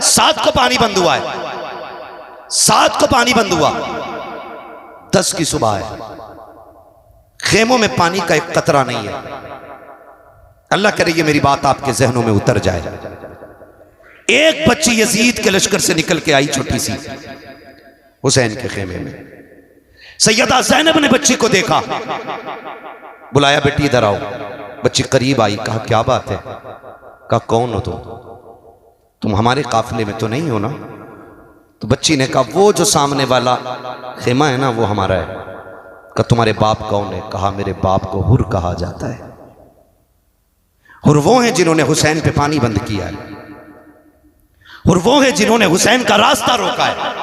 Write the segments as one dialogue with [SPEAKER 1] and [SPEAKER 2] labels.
[SPEAKER 1] 7 को पानी बंद हुआ है, 7 को पानी बंद हुआ, 10 की सुबह है, खेमों में पानी का एक कतरा नहीं है। अल्लाह करे ये मेरी बात आपके जहनों में उतर जाए। एक बच्ची यजीद के लश्कर से निकल के आई, छोटी सी, हुसैन के खेमे में। सैयदा ज़ैनब ने बच्ची को देखा, बुलाया, बेटी इधर आओ। बच्ची करीब आई, कहा क्या बात है? कहा कौन हो तुम हमारे काफिले में तो नहीं हो ना? तो बच्ची ने कहा वो जो सामने वाला खेमा है ना वो हमारा है। कहा तुम्हारे बाप कौन है? कहा मेरे बाप को हुर कहा जाता है। हुर वो हैं जिन्होंने हुसैन पे पानी बंद किया है, हुर वो हैं जिन्होंने हुसैन का रास्ता रोका है।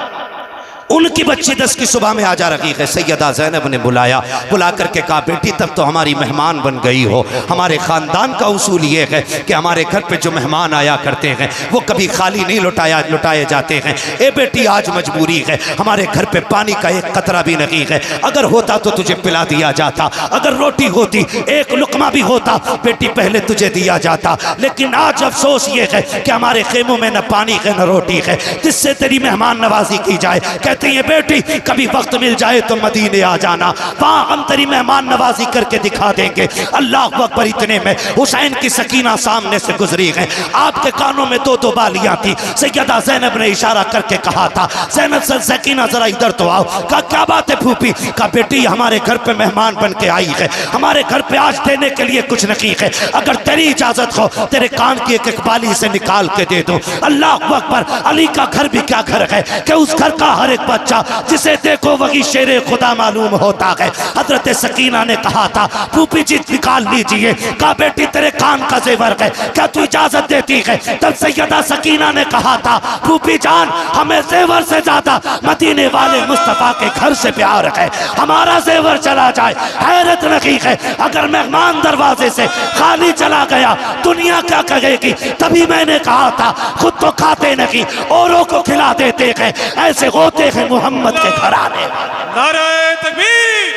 [SPEAKER 1] उनकी बच्ची 10 की सुबह में आ जा रही है। सैयदा ज़ैनब ने बुलाया, बुला करके कहा बेटी तब तो हमारी मेहमान बन गई हो। हमारे ख़ानदान का उसूल ये है कि हमारे घर पे जो मेहमान आया करते हैं वो कभी खाली नहीं लुटाए जाते हैं। ए बेटी आज मजबूरी है, हमारे घर पे पानी का एक कतरा भी नहीं है। अगर होता तो तुझे पिला दिया जाता, अगर रोटी होती, एक लुकमा भी होता बेटी पहले तुझे दिया जाता। लेकिन आज अफसोस ये है कि हमारे खेमों में न पानी है न रोटी है जिससे तेरी मेहमान नवाजी की जाए। ये बेटी कभी वक्त मिल जाए तो मदीने आ जाना, वहां हम तेरी मेहमान नवाजी करके दिखा देंगे। अल्लाह अकबर। इतने में हुसैन की सकीना सामने से गुजरी है, आपके कानों में 2-2 बालियां थी। सैयदा ज़ैनब ने इशारा करके कहा था ज़ैनब सकीना जरा इधर तो आओ। कहा क्या बात है फूफी? कहा बेटी हमारे घर पे मेहमान बन के आई है, हमारे घर पे आज देने के लिए कुछ नहीं है, अगर तेरी इजाजत हो तेरे कान की एक बाली से निकाल के दे दो। अल्लाह अकबर। अली का घर भी क्या घर है कि उस घर का हर एक बच्चा जिसे देखो वही शेरे खुदा मालूम होता है। हजरत सकीना ने कहा था फूफी जी निकाल लीजिए। कहा बेटी तेरे कान का जेवर है, क्या तू इजाजत देती है? तब सैयदा सकीना ने कहा था फूफी जान हमें जेवर से ज्यादा मदीने वाले मुस्तफा के घर से प्यार है, हमारा जेवर चला जाए हैरत नहीं है। अगर मेहमान दरवाजे से खाली चला गया दुनिया क्या कहेगी? तभी मैंने कहा था खुद तो खाते नहीं औरों को खिला देते हैं, ऐसे होते हैं मोहम्मद के घराने।
[SPEAKER 2] नारे तकबीर,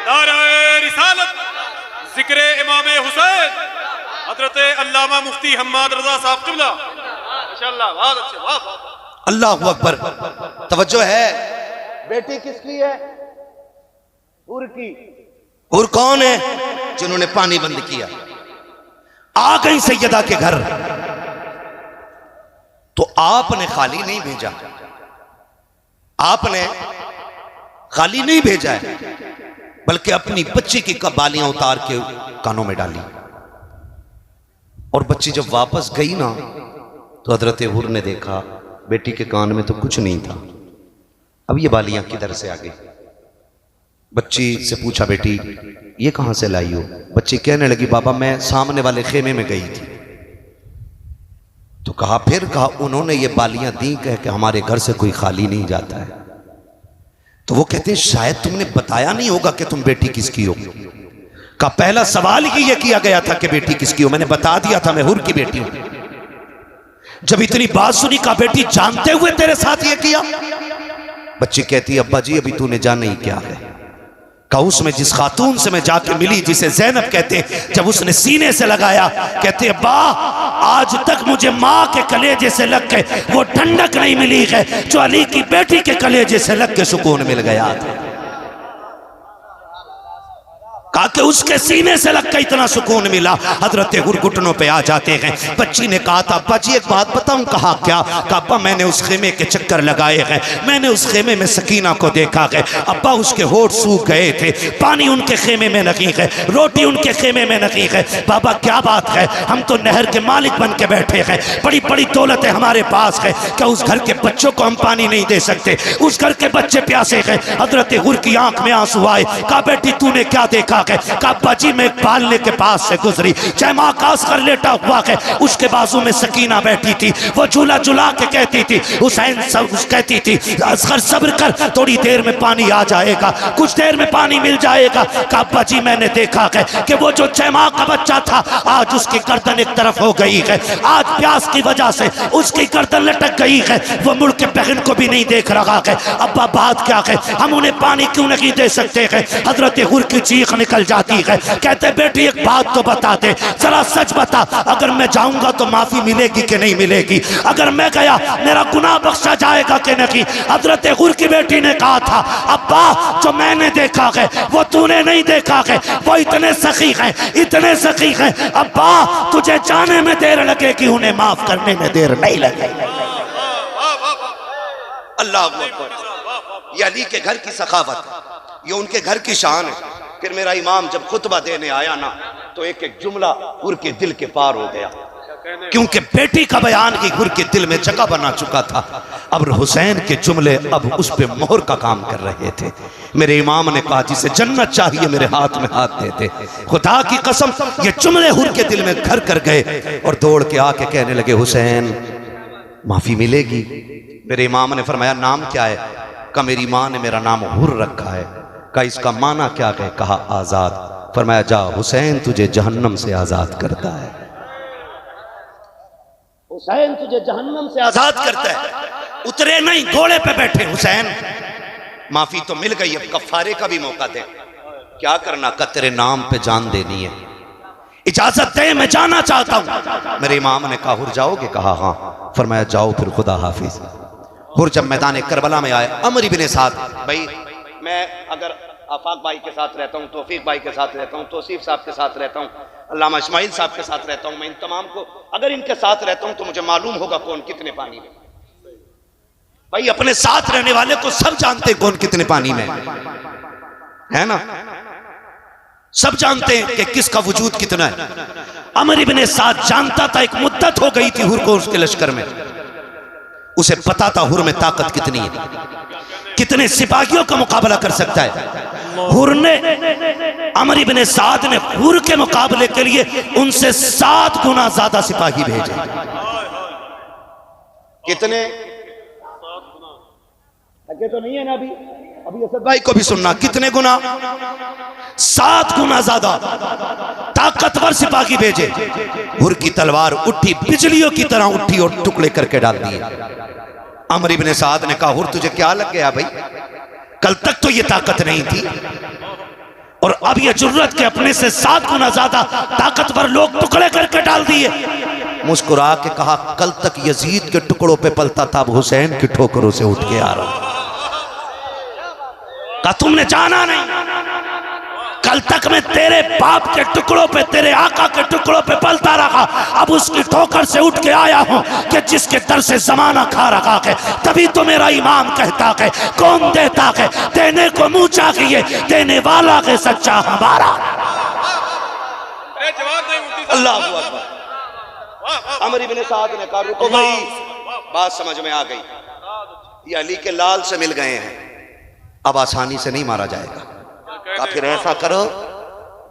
[SPEAKER 2] नारे रिसालत, जिक्र इमाम हुसैन हजरत अल्लामा मुफ्ती हम्माद रजा साहब क़िबला। माशाअल्लाह, बहुत अच्छे, वाह।
[SPEAKER 1] अल्लाह अकबर। तवज्जो है। बेटी किसकी है? हुर की। हुर कौन है? जिन्होंने पानी बंद किया। आ गई सैयदा के घर, तो आपने खाली नहीं भेजा, आपने खाली नहीं भेजा है, बल्कि अपनी बच्ची की बालियां उतार के कानों में डाली। और बच्ची जब वापस गई ना तो हजरत हुर ने देखा बेटी के कान में तो कुछ नहीं था। अब ये बालियां किधर से आ गई? बच्ची से पूछा बेटी ये कहां से लाई हो? बच्ची कहने लगी बाबा मैं सामने वाले खेमे में गई थी। तो कहा फिर? कहा उन्होंने ये बालियां दी, कह के हमारे घर से कोई खाली नहीं जाता है। तो वो कहते हैं शायद तुमने बताया नहीं होगा कि तुम बेटी किसकी हो। का पहला सवाल ही ये किया गया था कि बेटी किसकी हो, मैंने बता दिया था मैं हुर की बेटी हूं। जब इतनी बात सुनी का बेटी जानते हुए तेरे साथ ये किया? बच्ची कहती अब्बा जी अभी तूने जाना ही क्या है। का उसमें जिस खातून से मैं जाके मिली जिसे ज़ैनब कहते, जब उसने सीने से लगाया कहते अब्बा आज तक मुझे माँ के कलेजे से लग के वो ठंडक नहीं मिली है जो अली की बेटी के कलेजे से लग के सुकून मिल गया था। कहा कि उसके सीने से लग के इतना सुकून मिला। हजरत हुर घुटनों पे आ जाते हैं। बच्ची ने कहा था अब्बा जी एक बात बताऊं? कहा क्या? कहा अब्बा मैंने उस खेमे के चक्कर लगाए हैं, मैंने उस खेमे में सकीना को देखा है अब्बा, उसके होठ सूख गए थे, पानी उनके खेमे में नहीं है, रोटी उनके खेमे में नहीं है। बाबा क्या बात है, हम तो नहर के मालिक बन के बैठे हैं, बड़ी बड़ी दौलत है हमारे पास है, क्या उस घर के बच्चों को हम पानी नहीं दे सकते? उस घर के बच्चे प्यासे हैं। हजरत हुर की आंख में आंसू आए। कहा बेटी तूने क्या देखा? कहा बाजी में पालने के पास से गुजरी, जयमा कास कर लेटा हुआ है, उसके बाजू में सकीना बैठी थी, वो झूला झुला के कहती थी हुसैन कहती थी असगर सब्र कर थोड़ी देर में पानी आ जाएगा, कुछ देर में पानी मिल जाएगा। कहा बाजी मैंने देखा है कि वो जो जयमा का बच्चा था आज उसकी गर्दन एक तरफ हो गई है, आज प्यास की वजह से उसकी गर्दन लटक गई है, वो मुड़ के बहन को भी नहीं देख रहा है। अब्बा बात क्या है, हम उन्हें पानी क्यों नहीं दे सकते हैं? हजरत हुर की चीख निकल निकल जाती है। कहते बेटी एक बात तो बता दे, जरा सच बता, अगर मैं जाऊंगा तो माफी मिलेगी कि नहीं मिलेगी? अगर मैं गया मेरा गुनाह बख्शा जाएगा कि नहीं? हजरत गुर की बेटी ने कहा था, अब्बा जो मैंने देखा है वो तूने नहीं देखा है, वो इतने सखी हैं, इतने सखी हैं, अब्बा तुझे जाने में देर लगेगी, उन्हें माफ करने में देर नहीं लगेगी। अल्लाह अकबर। ये अली के घर की सखावत है, ये उनके घर की शान है। फिर मेरा इमाम जब खुतबा देने आया ना, तो एक एक जुमला हुर के दिल के पार हो गया, क्योंकि बेटी का बयान ही हुर के दिल में जगह बना चुका था। अब हुसैन के जुमले अब उस पे मोहर का काम कर रहे थे। मेरे इमाम ने कहा, जिसे जन्नत चाहिए मेरे हाथ में हाथ दे दे। खुदा की कसम ये जुमले हुर के दिल में घर कर गए और दौड़ के आके कहने लगे, हुसैन माफी मिलेगी? मेरे इमाम ने फरमाया, नाम क्या है? कहा मेरी माँ ने मेरा नाम हुर रखा है। कहा इसका माना क्या है? कहा आजाद। फरमाया जा हुसैन तुझे जहन्नम से आजाद करता है, हुसैन तुझे जहन्नम से आजाद करता है। उतरे नहीं, घोड़े पे बैठे हुसैन। माफी तो मिल गई, अब कफारे का भी मौका दे। क्या करना? का तेरे नाम पे जान देनी है, इजाजत दे, मैं जाना चाहता हूं। मेरे इमाम ने कहा हुर जाओगे? कहा हाँ। फरमाया जाओ फिर, खुदा हाफिज। हुर जब मैदान करबला में आए, अमर इब्ने साद, भाई मैं अगर आफाक भाई के साथ रहता हूँ, तौफीक भाई के साथ रहता हूँ, तौसीफ साहब के साथ रहता हूँ, अल्लामा इस्माइल साहब के साथ रहता हूँ, मैं इन तमाम को अगर इनके साथ रहता हूँ तो मुझे मालूम होगा कौन कितने पानी में। भाई अपने साथ रहने वाले को सब जानते कौन कितने पानी में है ना, सब जानते हैं कि किसका वजूद कितना है। अमर इब्ने साद जानता था, एक मुद्दत हो गई थी हुर को उसके लश्कर में, उसे पता था हुर में ताकत कितनी है, कितने सिपाहियों का मुकाबला कर सकता है। हुर ने, अमर इब्ने साद ने हुर के मुकाबले के लिए उनसे 7 गुना ज्यादा सिपाही भेजे। कितने? लगे तो नहीं है ना अभी असद भाई को भी सुनना, कितने गुना? 7 गुना ज्यादा ताकतवर सिपाही भेजे। हुर की तलवार उठी, बिजलियों की तरह उठी और टुकड़े करके डाल दिए। अमर इब्ने साद ने कहा, हुर तुझे क्या लग गया भाई? कल तक तो ये ताकत नहीं थी और अब ये जुर्रत के अपने से 7 गुना ज्यादा ताकतवर लोग टुकड़े करके डाल दिए। मुस्कुरा के कहा, कल तक यजीद के टुकड़ों पे पलता था, अब हुसैन की ठोकरों से उठ के आ रहा हूं। कहा तुमने जाना नहीं, कल तक मैं तेरे बाप के टुकड़ों पे, तेरे आका के टुकड़ों पे पलता रहा, अब उसकी ठोकर से उठ के आया हूं कि जिसके दर से जमाना खा रखा है। तभी तो मेरा इमाम कहता है, कौन देता है देने को मुंह चाहिए, देने वाला है सच्चा हमारा। अल्लाह अकबर। अमर इब्ने साद ने कहा, रुको भाई, बात समझ में आ गई, ये अली के लाल से मिल गए हैं, अब आसानी से नहीं मारा जाएगा। का फिर ऐसा करो,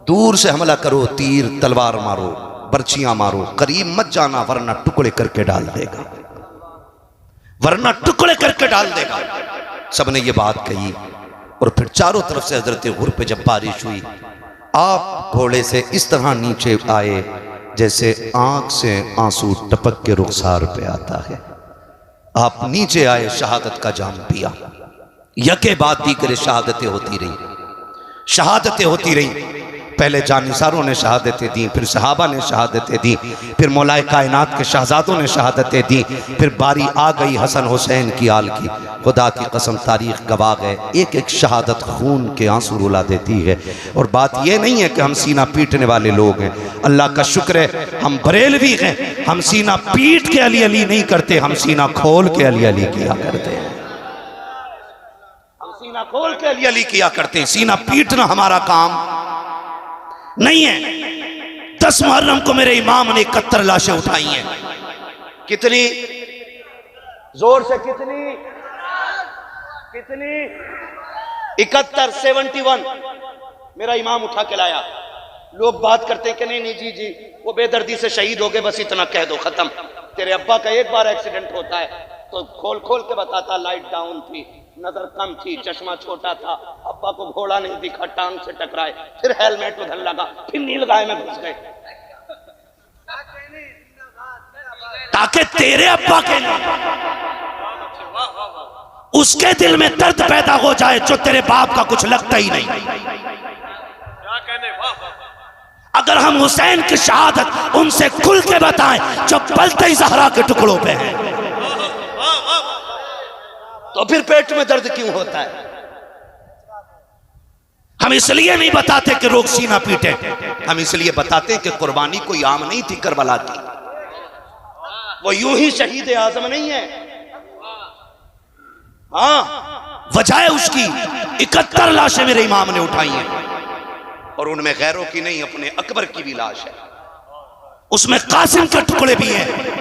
[SPEAKER 1] दूर से हमला करो, तीर तलवार मारो, बर्छियां मारो, करीब मत जाना वरना टुकड़े करके डाल देगा, वरना टुकड़े करके डाल देगा। सबने ये बात कही और फिर चारों तरफ से हजरत हुर पे जब बारिश हुई, आप घोड़े से इस तरह नीचे आए जैसे आंख से आंसू टपक के रुखसार पे आता है। आप नीचे आए, शहादत का जाम पिया, यके बाद दीगरे शहादतें होती रही, शहादतें होती रही। पहले जानिसारों ने शहादतें दी, फिर सहाबा ने शहादतें दी, फिर मौलाए कायनात के शहजादों ने शहादतें दी, फिर बारी आ गई हसन हुसैन की आल की। खुदा की कसम तारीख गवाह है, एक एक शहादत खून के आंसू रुला देती है। और बात यह नहीं है कि हम सीना पीटने वाले लोग हैं, अल्लाह का शुक्र है हम बरेलवी हैं, हम सीना पीट के अली अली नहीं करते, हम सीना खोल के अली अली किया करते हैं, सीना खोल के अली अली किया करते हैं। सीना पीटना हमारा काम नहीं है। 10 मुहर्रम को मेरे इमाम ने 71 लाशें उठाई हैं। कितनी जोर से? कितनी 71, 71 मेरा इमाम उठा के लाया। लोग बात करते हैं कि नहीं जी जी वो बेदर्दी से शहीद हो गए, बस इतना कह दो, खत्म। तेरे अब्बा का एक बार एक्सीडेंट होता है तो खोल खोल के बताता, लाइट डाउन थी, नजर कम थी, चश्मा छोटा था, अब्बा को घोड़ा नहीं दिखा, टांग से टकराए, फिर हेलमेट उधर लगा, फिर नीलगाय में घुस गए, ताकि तेरे अब्बा के उसके दिल में दर्द पैदा हो जाए जो तेरे बाप का कुछ लगता ही नहीं। अगर हम हुसैन की शहादत उनसे खुल के बताएं जो पलते ज़हरा के टुकड़ों पे हैं, तो फिर पेट में दर्द क्यों होता है? हम इसलिए नहीं बताते कि लोग सीना पीटे, हम इसलिए बताते कि कुर्बानी कोई आम नहीं थी करबला की। वो यूं ही शहीद आजम नहीं है। हाँ, वजह उसकी 71 लाशें मेरे इमाम ने उठाई हैं, और उनमें गैरों की नहीं, अपने अकबर की भी लाश है। उसमें कासिम के टुकड़े भी हैं।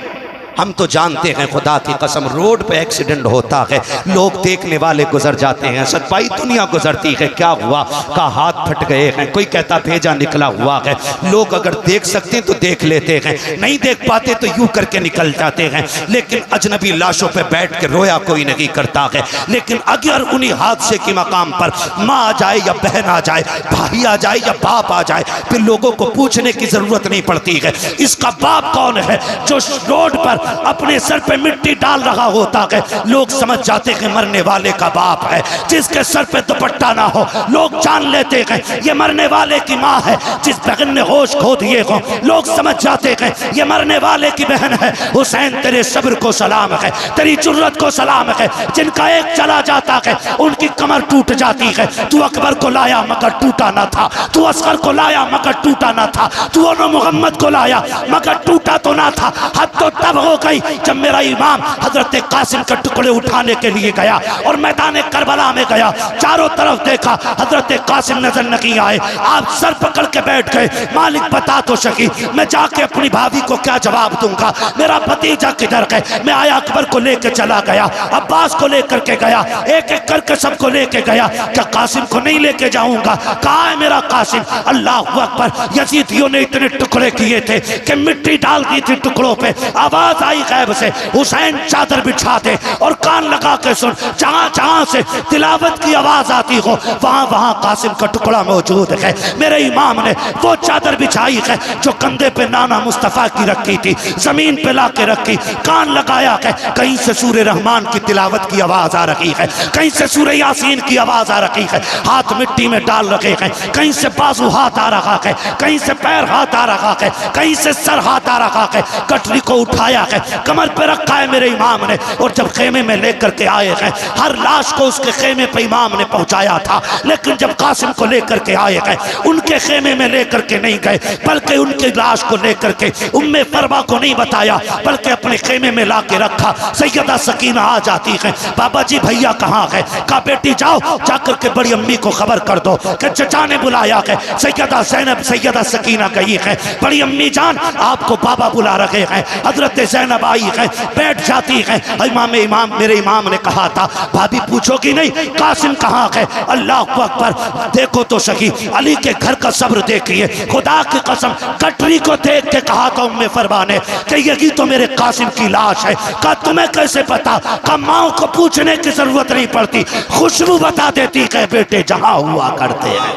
[SPEAKER 1] हम तो जानते हैं खुदा की कसम, रोड पे एक्सीडेंट होता है, लोग देखने वाले गुजर जाते हैं, सच्चाई दुनिया गुजरती है, क्या हुआ का हाथ फट गए हैं, कोई कहता भेजा निकला हुआ है। लोग अगर देख सकते हैं तो देख लेते हैं, नहीं देख पाते तो यूं करके निकल जाते हैं। लेकिन अजनबी लाशों पे बैठ के रोया कोई नहीं करता है। लेकिन अगर उन्हीं हादसे के मकाम पर माँ आ जाए या बहन आ जाए, भाई आ जाए या बाप आ जाए, फिर लोगों को पूछने की जरूरत नहीं पड़ती है इसका बाप कौन है। जो रोड पर अपने सर पे मिट्टी डाल रहा होता है, लोग समझ जाते हैं मरने वाले का बाप है। जिसके सर पे दुपट्टा ना हो, लोग जान लेते हैं ये मरने वाले की माँ है। जिस बहन ने होश खो दिए हो, लोग समझ जाते हैं ये मरने वाले की बहन है। हुसैन तेरे सब्र को सलाम है, तेरी जुर्रत को सलाम है। जिनका एक चला जाता है उनकी कमर टूट जाती है। तू अकबर को लाया मगर टूटा ना था, तू असगर को लाया मगर टूटा ना था, तू मोहम्मद को लाया मगर टूटा तो ना था। हद तो तब हो गई जब मेरा इमाम हजरत कासिम के टुकड़े उठाने के लिए गया और मैदान करबला में गया। चारों तरफ देखा, हजरत कासिम नजर नहीं आए। आप सर पकड़ के बैठ गए। मालिक बता तो सकी, मैं जाके अपनी भाभी को क्या जवाब दूंगा? मेरा भतीजा किधर है? मैं आया अकबर को लेकर चला गया, अब्बास को लेकर के गया, एक एक करके सबको लेके गया। क्या कासिम को नहीं लेके जाऊंगा? कहाँ है मेरा कासिम? अल्लाह अकबर। यजीदियों ने इतने टुकड़े किए थे कि मिट्टी डाल दी थी टुकड़ों पे। आवाज आई गैब से, हुसैन चादर बिछा दे और कान लगा के सुन। जहां जहां से तिलावत की आवाज आती हो वहां वहां कासिम का टुकड़ा मौजूद है। मेरे इमाम ने वो चादर बिछाई है जो कंधे पे नाना मुस्तफा की रखी थी, जमीन पे ला के रखी, कान लगाया है। कहीं से सूरे रहमान की तिलावत की आवाज आ रही है, कहीं से सूरे यासीन की आवाज आ रही है। हाथ मिट्टी में डाल रखे हैं, कहीं से बाजू हाथ आ रहा है, कहीं से पैर हाथ आ रहा है, कहीं से सर हाथ आ रहा है। कटरी को उठाया है, कमर पे रखा है मेरे इमाम ने, और जब खेमे में लेकर के आए हैं, हर लाश को उसके खेमे पे इमाम ने पहुंचाया था। लेकिन जब कासिम को लेकर के आए हैं, उनके खेमे में लेकर के नहीं गए, बल्कि उनकी लाश को लेकर के उम्मे फरवा को नहीं बताया, बल्कि अपने खेमे में ला के रखा। सैयदा सकीना आ जाती है, बाबा जी भैया कहाँ है? कहा बेटी जाओ, जाकर के बड़ी अम्मी को खबर कर दो कि चचा ने बुलाया है। सैयदा ज़ैनब, सैयदा सकीना गई है, बड़ी अम्मी जान आपको बाबा बुला रहे हैं। हजरत ज़ैनब आई है, बैठ जाती है। इमाम मेरे इमाम ने कहा था भाभी पूछोगी नहीं कासिम कहाँ है? अल्लाह अकबर। देखो तो सही, अली के घर का सब्र देखिए। खुदा की कसम, कटरी को देख के कहा था उम्मे फरवा ने कि यही तो मेरे कासिम की लाश है। कहा तुम्हें कैसे पता? कहा माओ को पूछने की जरूरत नहीं पड़ती, खुशबू बता देती है बेटे जहां हुआ करते हैं।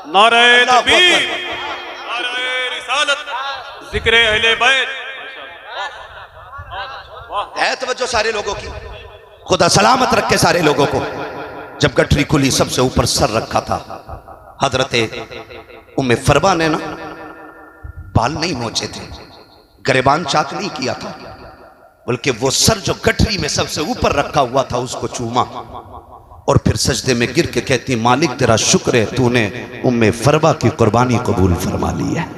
[SPEAKER 2] नारे तकबीर, नारे रिसालत, जिक्र अहले बैत।
[SPEAKER 1] है तवज्जो सारे लोगों की, खुदा सलामत रखे सारे लोगों को। जब गठरी खुली, सबसे ऊपर सर रखा था हजरत उम्मे फरवा ने ना, बाल नहीं नोचे थे, गरेबान चाक नहीं किया था, बल्कि वो सर जो गठरी में सबसे ऊपर रखा हुआ था उसको चूमा, और फिर सजदे में गिर के कहती मालिक तेरा शुक्र है तूने उम्मे फरवा की कुर्बानी कबूल फरमा ली है।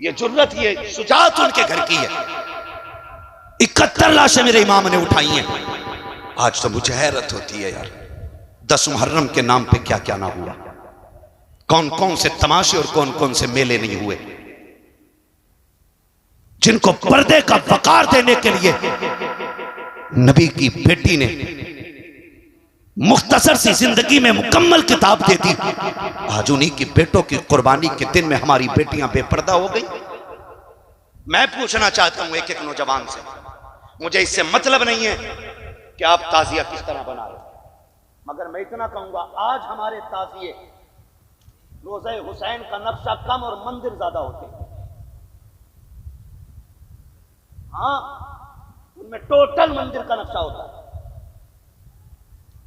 [SPEAKER 1] ये जुर्रत, ये शुजाअत उनके घर की है। 71 लाशें मेरे इमाम ने उठाई हैं। आज तो मुझे हैरत होती है यार, 10 मुहर्रम के नाम पे क्या क्या ना हुआ, कौन कौन से तमाशे और कौन कौन से मेले नहीं हुए, जिनको पर्दे का वकार देने के लिए नबी की बेटी ने मुख्तसर सी जिंदगी में मुकम्मल किताब दे दी। आज उन्हीं की बेटों की कुर्बानी के दिन में हमारी बेटियां बेपर्दा हो गई। मैं पूछना चाहता हूं एक एक नौजवान से, मुझे इससे मतलब नहीं है कि आप ताजिया किस तरह बना रहे, मगर मैं इतना कहूंगा आज हमारे ताजिए रोज़े हुसैन का नक्शा कम और मंदिर ज्यादा होते हैं। हाँ, उनमें टोटल मंदिर का नक्शा होता है,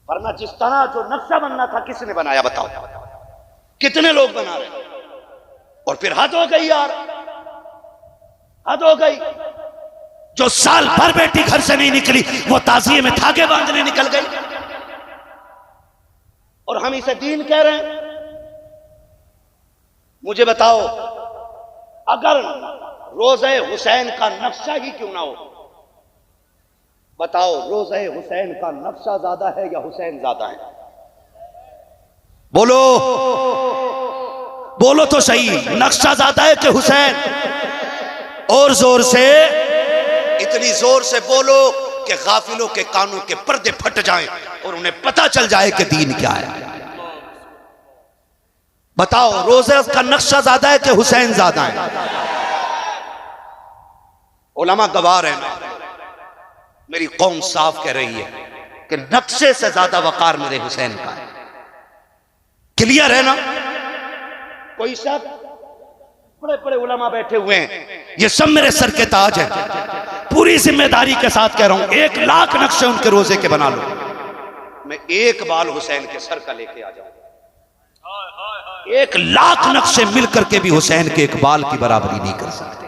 [SPEAKER 1] वरना जिस तरह जो नक्शा बनना था किसने बनाया बताओ? कितने लोग बना रहे हैं। और फिर हद हो गई यार, हद हो गई। जो साल भर बेटी घर से नहीं निकली वो ताजिए में धागे बांधने निकल गई, और हम इसे दीन कह रहे हैं। मुझे बताओ, अगर रोज़े हुसैन का नक्शा ही क्यों ना हो, बताओ रोज़े हुसैन का नक्शा ज्यादा है या हुसैन ज्यादा है? बोलो बोलो तो सही, नक्शा ज्यादा है कि हुसैन? और जोर से, इतनी जोर से बोलो कि गाफिलों के कानों के पर्दे फट जाएं और उन्हें पता चल जाए कि दीन क्या है। बताओ, रोज़े का नक्शा ज्यादा है कि हुसैन ज्यादा है? उलमा गवाह है ना, मेरी कौम साफ कह रही है कि नक्शे से ज्यादा वकार मेरे हुसैन का है। क्लियर है ना? कोई शक? बड़े बड़े उलमा बैठे हुए हैं, ये सब मेरे सर के ताज हैं। पूरी जिम्मेदारी के साथ कह रहा हूं, 1 लाख नक्शे उनके रोजे के बना लो, मैं एक बाल हुसैन के सर का लेके आ जाऊंगा। 1 लाख नक्शे मिलकर के भी हुसैन के एक बाल की बराबरी नहीं कर सकते।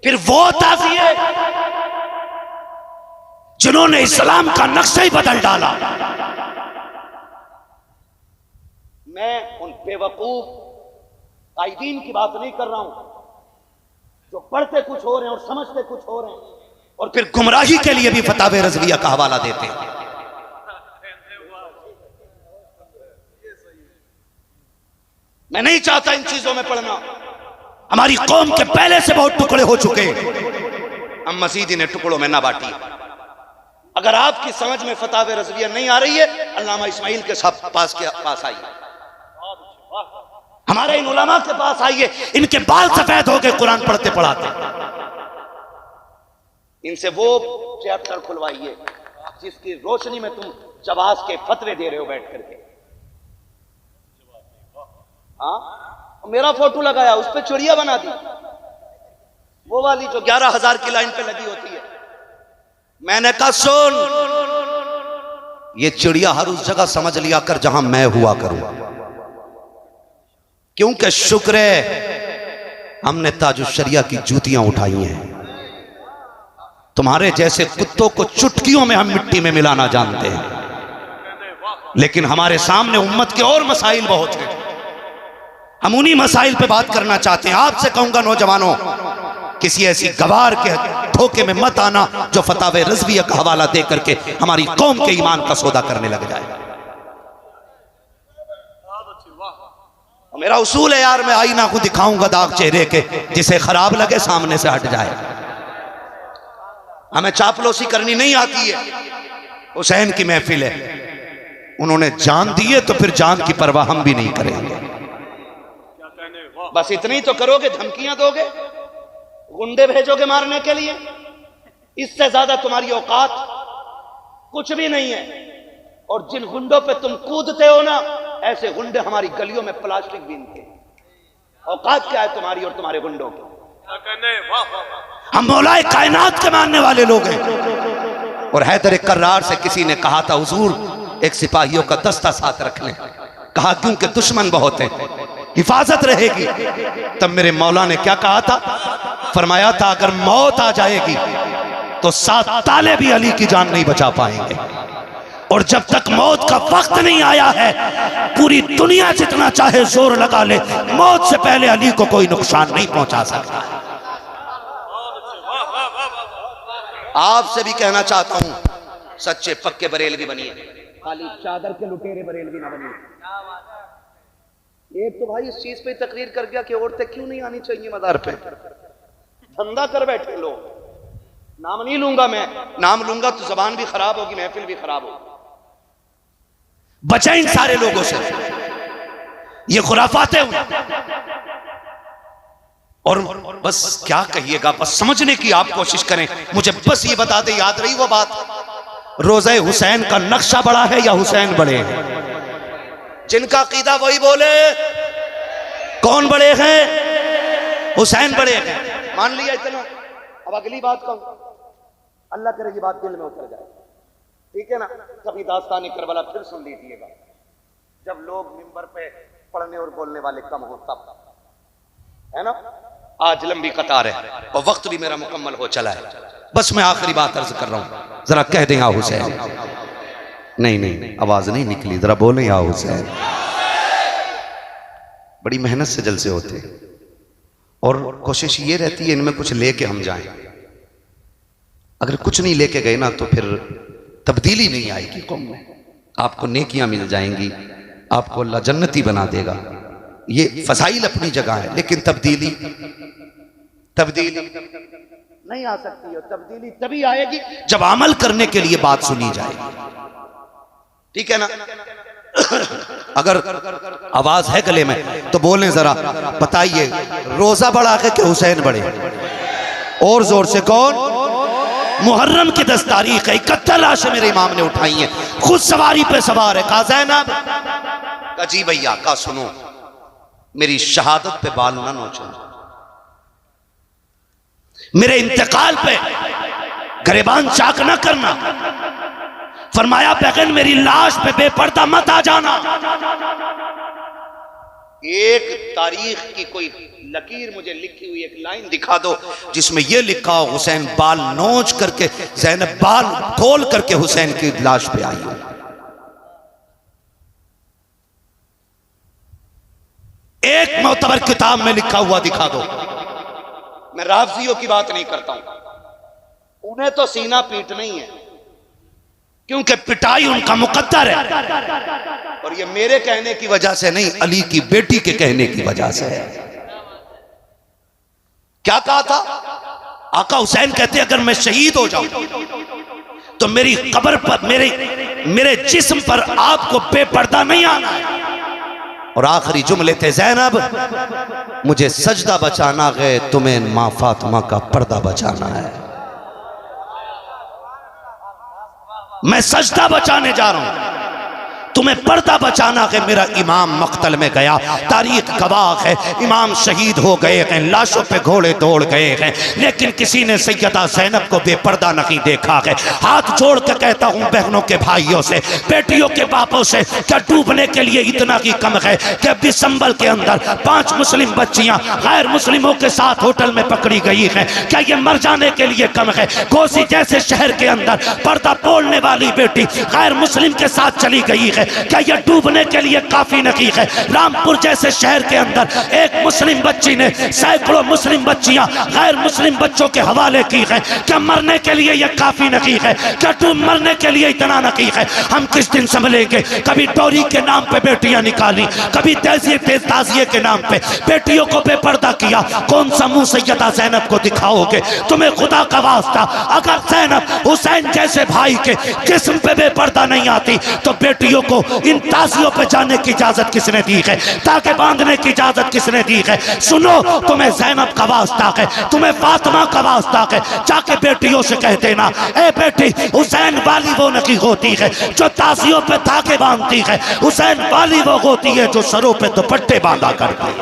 [SPEAKER 1] फिर वो ताज़िए जिन्होंने इस्लाम का नक्शा ही बदल डाला। मैं उन बेवकूफ कायदीन की बात नहीं कर रहा हूं जो पढ़ते कुछ हो रहे हैं और समझते कुछ हो रहे हैं, और फिर गुमराही के लिए भी फतावे रज़विया का हवाला देते हैं। मैं नहीं चाहता इन चीजों में पढ़ना। हमारी कौम के पहले से बहुत टुकड़े हो चुके हैं, हम मजीद इन्हें टुकड़ों में ना बांटिए। अगर आपकी समझ में फतावे रज़विया नहीं आ रही है, अल्लामा इस्माइल के पास आइए, हमारे इन उलमा के पास आइए। इनके बाल सफेद हो गए कुरान पढ़ते पढ़ाते। इनसे वो चैप्टर खुलवाइए जिसकी रोशनी में तुम जवाज के फतवे दे रहे हो बैठ करके। हाँ, मेरा फोटो लगाया, उस पर चिड़िया बना दी, वो वाली जो 11,000 की लाइन पे लगी होती है। मैंने कहा सुन, ये चिड़िया हर उस जगह समझ लिया कर जहां मैं हुआ करूं, क्योंकि शुक्र है हमने ताजुश्शरिया की जूतियां उठाई हैं। तुम्हारे जैसे कुत्तों को चुटकियों में हम मिट्टी में मिलाना जानते हैं, लेकिन हमारे सामने उम्मत के और मसाइल बहुत हैं। हम उन्हीं मसाइल पे बात करना चाहते हैं। आपसे कहूंगा नौजवानों, किसी ऐसी गवार के धोखे में मत आना जो फतावे रज़विया का हवाला दे करके हमारी कौम के ईमान का सौदा करने लग जाए। मेरा उसूल है यार, मैं आईना को दिखाऊंगा दाग चेहरे के, जिसे खराब लगे सामने से हट जाए। हमें चापलूसी करनी नहीं आती है। हुसैन की महफिल है, उन्होंने जान दी है तो फिर जान की परवाह हम भी नहीं करेंगे। बस इतनी तो करोगे, धमकियां दोगे, गुंडे भेजोगे मारने के लिए, इससे ज्यादा तुम्हारी औकात कुछ भी नहीं है। और जिन गुंडों पे तुम कूदते हो ना, ऐसे गुंडे हमारी गलियों में प्लास्टिक बीनते हैं। औकात क्या है तुम्हारी और तुम्हारे गुंडों की? हम मौलाए कायनात के मानने वाले लोग हैं। और हैदर कर्रार से किसी ने कहा था, हुजूर एक सिपाहियों का दस्ता साथ रख लें। कहा क्योंकि दुश्मन बहुत है, हिफाजत रहेगी। तब मेरे मौला ने क्या कहा था? फरमाया था अगर मौत आ जाएगी तो 7 ताले भी अली की जान नहीं बचा पाएंगे। और जब तक मौत का वक्त नहीं आया है, पूरी दुनिया जितना चाहे जोर लगा ले, मौत से पहले अली को कोई नुकसान नहीं पहुंचा सकता। आपसे भी कहना चाहता हूं, सच्चे पक्के बरेलवी बनिए, खाली चादर के लुटेरे बरेलवी ना बनिए। एक तो भाई इस चीज पे तकरीर कर गया कि औरतें क्यों नहीं आनी चाहिए मदार पे। धंधा कर बैठे लोग। नाम नहीं लूंगा मैं, नाम लूंगा तो जबान भी खराब होगी, महफिल भी खराब होगी। बचा इन सारे लोगों से, ये खुराफाते हुए। और बस क्या कहिएगा, बस समझने की आप कोशिश करें। मुझे बस ये बता दे, याद रही वो बात, रोज़े हुसैन का नक्शा बड़ा है या हुसैन बड़े हैं? जिनका अकीदा वही बोले, कौन बड़े हैं? हुसैन बड़े हैं। मान लिया इतना। अब अगली बात कहूं, अल्लाह करे ये बात दिल में उतर जाए, ठीक है ना? कभी दास्तान करबला फिर सुन लीजिएगा। जब लोग मिंबर पे पढ़ने और बोलने वाले कम हो तब, है ना। आज लंबी कतार है और वक्त भी मेरा मुकम्मल हो चला है। बस मैं आखिरी बात अर्ज कर रहा हूं, जरा कह दें या हुसैन। नहीं नहीं, आवाज नहीं निकली, जरा बोलें या हुसैन। बड़ी मेहनत से जलसे होते हैं और कोशिश ये रहती है इनमें कुछ लेके हम जाएं। अगर कुछ नहीं लेके गए ना तो फिर तब्दीली नहीं आएगी कौम में। आपको नेकियां मिल जाएंगी, आपको अल्लाह जन्नती बना देगा। ये फसाइल अपनी जगह है, लेकिन तब्दीली नहीं आ सकती है। तब्दीली तभी आएगी जब अमल करने के लिए बात सुनी जाए, ठीक है ना। अगर आवाज है गले में तो बोलें जरा, बताइए रोजा बढ़ा के कि हुसैन बढ़े? और जोर से कौन? मुहर्रम की 10 तारीख है, 71 लाशें मेरे इमाम ने उठाई हैं, खुद सवारी पे सवार है। कहा ज़ैनब, कहा जी भैया, कहा सुनो मेरी शहादत पे बाल ना नोचो, मेरे इंतकाल पे गरेबान चाक ना करना। फरमाया बहन मेरी लाश पे बेपर्दा मत आ जाना। एक तारीख की कोई लकीर मुझे लिखी हुई एक लाइन दिखा दो जिसमें यह लिखा हो हुसैन बाल नोच करके, ज़ैनब बाल खोल करके हुसैन की लाश पे आई हो। एक मोतबर किताब में लिखा हुआ दिखा दो। मैं राफजियों की बात नहीं करता हूं, उन्हें तो सीना पीट नहीं है क्योंकि पिटाई उनका मुकद्दर है, और ये मेरे कहने की वजह से नहीं, अली की बेटी के कहने की वजह से है। क्या कहा था आका हुसैन? कहते अगर मैं शहीद हो जाऊं तो मेरी कब्र पर, मेरे जिस्म पर आपको बेपर्दा नहीं आना है। और आखिरी जुमले थे, ज़ैनब मुझे सजदा बचाना है, तुम्हें मां फातिमा का पर्दा बचाना है। मैं सजदा बचाने जा रहा हूं, तुम्हें पर्दा बचाना है। मेरा इमाम मक्तल में गया, तारीख गवाह है, इमाम शहीद हो गए हैं, लाशों पे घोड़े दौड़ गए हैं, लेकिन किसी ने सैयदा ज़ैनब को बेपर्दा नहीं देखा है। हाथ जोड़ के कहता हूं बहनों के भाइयों से, बेटियों के बापों से, क्या डूबने के लिए इतना ही कम है कि दिसंबर के अंदर 5 मुस्लिम बच्चियां गैर मुस्लिमों के साथ होटल में पकड़ी गई हैं? क्या ये मर जाने के लिए कम है? कोसी जैसे शहर के अंदर पर्दा बोलने वाली बेटी गैर मुस्लिम के साथ चली गई है, क्या यह डूबने के लिए काफी नहीं है? रामपुर जैसे शहर के अंदर एक मुस्लिम बच्ची ने सैकड़ों मुस्लिम बच्चियां गैर मुस्लिम बच्चों के हवाले की है, क्या मरने के लिए यह काफी नहीं है? क्या डूब मरने के लिए इतना नहीं है? हम किस दिन संभलेंगे? कभी डोरी के नाम पे बेटियां निकाली, कभी ताजिए के नाम पे बेटियों को बेपर्दा किया। कौन सा मुंह सैयदा ज़ैनब को दिखाओगे? तुम्हें खुदा का वास्ता, अगर ज़ैनब हुसैन जैसे भाई के जिस्म पे बेपर्दा नहीं आती तो बेटियों को इन ताजियों पे जाने की इजाजत किसने दी है? ताकि बांधने की इजाजत किसने दी है? सुनो, तुम्हें ज़ैनब का वास्ता है, तुम्हें फातिमा का वास्ता है, जाके बेटियों से कह देना, ए बेटी हुसैन वाली वो नहीं होती है जो ताजियों पे धागे बांधती है, हुसैन वाली वो होती है जो सरों पे दुपट्टे बांधा करती है।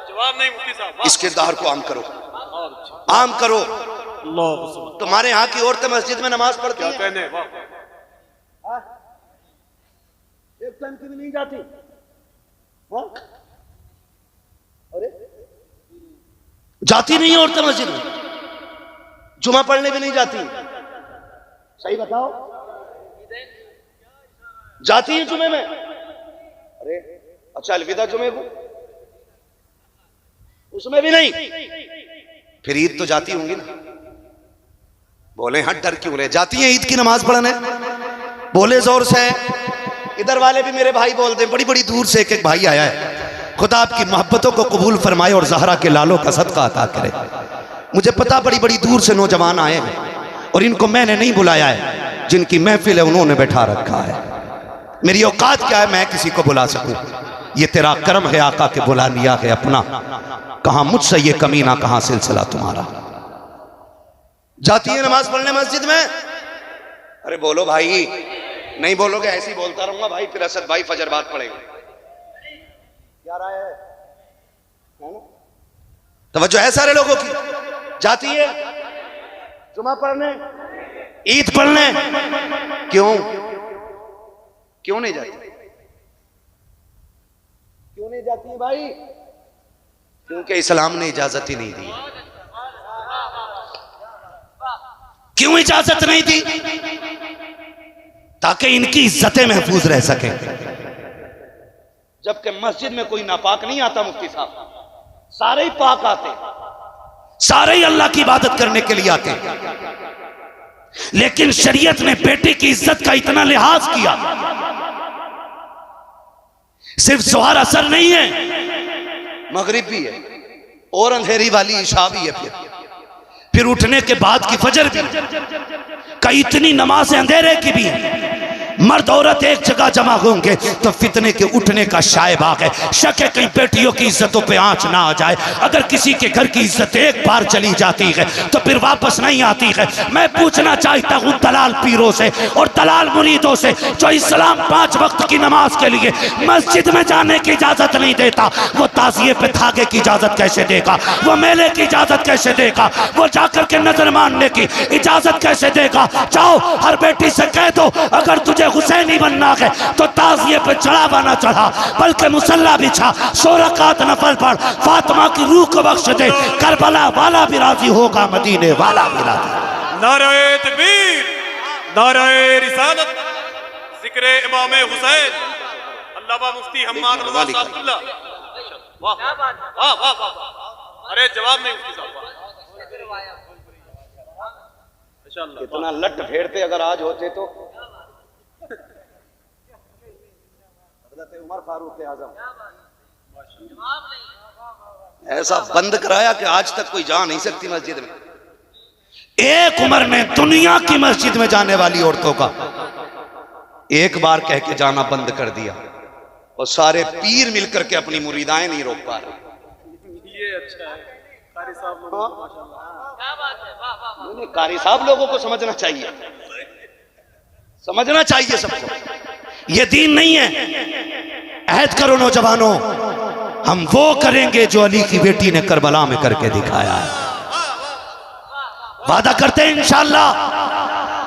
[SPEAKER 2] जवाब नहीं मुफ्ती साहब।
[SPEAKER 1] इस किरदार को आम करो, आम करो। तुम्हारे यहाँ की औरतें मस्जिद में नमाज पढ़ती हैं,
[SPEAKER 2] कहने
[SPEAKER 1] एक टाइम की भी नहीं जाती। हाँ? अरे जाती नहीं औरतें मस्जिद में, जुमा पढ़ने भी नहीं जाती। सही बताओ, जाती है जुमे में? अरे अच्छा, अलविदा जुमे को उसमें भी नहीं, फिर ईद तो जाती होंगी ना? बोले हाँ, डर क्यों रहे? जाती है ईद की नमाज पढ़ने? बोले जोर से। इधर वाले भी मेरे भाई बोल दे, बड़ी बड़ी दूर से एक एक भाई आया है। खुदा आपकी मोहब्बतों को कबूल फरमाए और ज़हरा के लालों का सदका अता करे। मुझे पता बड़ी बड़ी दूर से नौजवान आए हैं और इनको मैंने नहीं बुलाया है, जिनकी महफिल है उन्होंने बैठा रखा है। मेरी औकात क्या है मैं किसी को बुला सकूं? ये तेरा कर्म है आका के बुला लिया है अपना। कहां मुझसे ये कमीना, कहां सिलसिला तुम्हारा? जाती है नमाज पढ़ने मस्जिद में? अरे बोलो भाई, नहीं बोलोगे ऐसे ही बोलता रहूंगा भाई, फिर असद भाई फजर बाद पड़ेगा। क्या राय है ना? तवज्जो है सारे लोगों की? जाती है जुमा पढ़ने, ईद पढ़ने? क्यों? क्यों नहीं जाती? क्यों नहीं जाती है भाई? क्योंकि इस्लाम ने इजाजत ही नहीं दी। क्यों इजाजत नहीं दी? ताकि इनकी इज्जतें महफूज रह सके। जबकि मस्जिद में कोई नापाक नहीं आता मुफ्ती साहब, सारे ही पाक आते, सारे ही अल्लाह की इबादत करने के लिए आते। लेकिन शरीयत ने बेटे की इज्जत का इतना लिहाज किया। सिर्फ ज़ोहर असर नहीं है, मगरिब भी है और अंधेरी वाली इशा भी है, फिर उठने के बाद की फजर भी। कई इतनी नमाज अंधेरे की भी है। मर्द औरत एक जगह जमा होंगे तो फितने के उठने का शायबाग है। शक है कहीं बेटियों की इज्जतों पे आंच ना आ जाए। अगर किसी के घर की इज्जत एक बार चली जाती है तो फिर वापस नहीं आती है। मैं पूछना चाहता हूँ दलाल पीरों से और दलाल मुरीदों से, जो इस्लाम 5 वक्त की नमाज के लिए मस्जिद में जाने की इजाजत नहीं देता, वो ताजिए पे धागे की इजाजत कैसे देगा? वो मेले की इजाजत कैसे देगा? वो जाकर के नजर मारने की इजाजत कैसे देगा? जाओ हर बेटी से कह दो, अगर तुझे हुसैनी बनना है तो ताजिए पे चढ़ावा ना चढ़ा, बल्कि मुसल्ला बिछा, 100 रकात नफल पढ़, फातिमा की रूह को बख्श दे। करबला वाला भी राजी होगा, मदीने वाला भी राजी।
[SPEAKER 2] नारे तकबीर, नारे रिसालत, जिक्रे इमामे हुसैन, अल्लामा मुफ्ती हम्माद रजा साहब किबला। वाह वाह वाह वाह, अरे जवाब नहीं मुफ्ती साहब।
[SPEAKER 1] इतना लट फेरते अगर आज होते तो उमर फारूक आजम ऐसा बंद कराया कि आज तक कोई जा नहीं सकती मस्जिद में। एक उमर ने दुनिया की मस्जिद में जाने वाली औरतों का एक बार कह के जाना बंद कर दिया और सारे पीर मिलकर के अपनी मुरीदाएं नहीं रोक पा रहे।
[SPEAKER 2] ये अच्छा है, कारी साहब लोग माशाल्लाह। क्या बात है, वाह वाह वाह।
[SPEAKER 1] कारी साहब लोगों को समझना चाहिए, समझना चाहिए सबको। ये दीन नहीं है। अहद करो नौजवानों, हम वो करेंगे जो अली की बेटी ने करबला में करके दिखाया है। वादा करते हैं इंशाअल्लाह।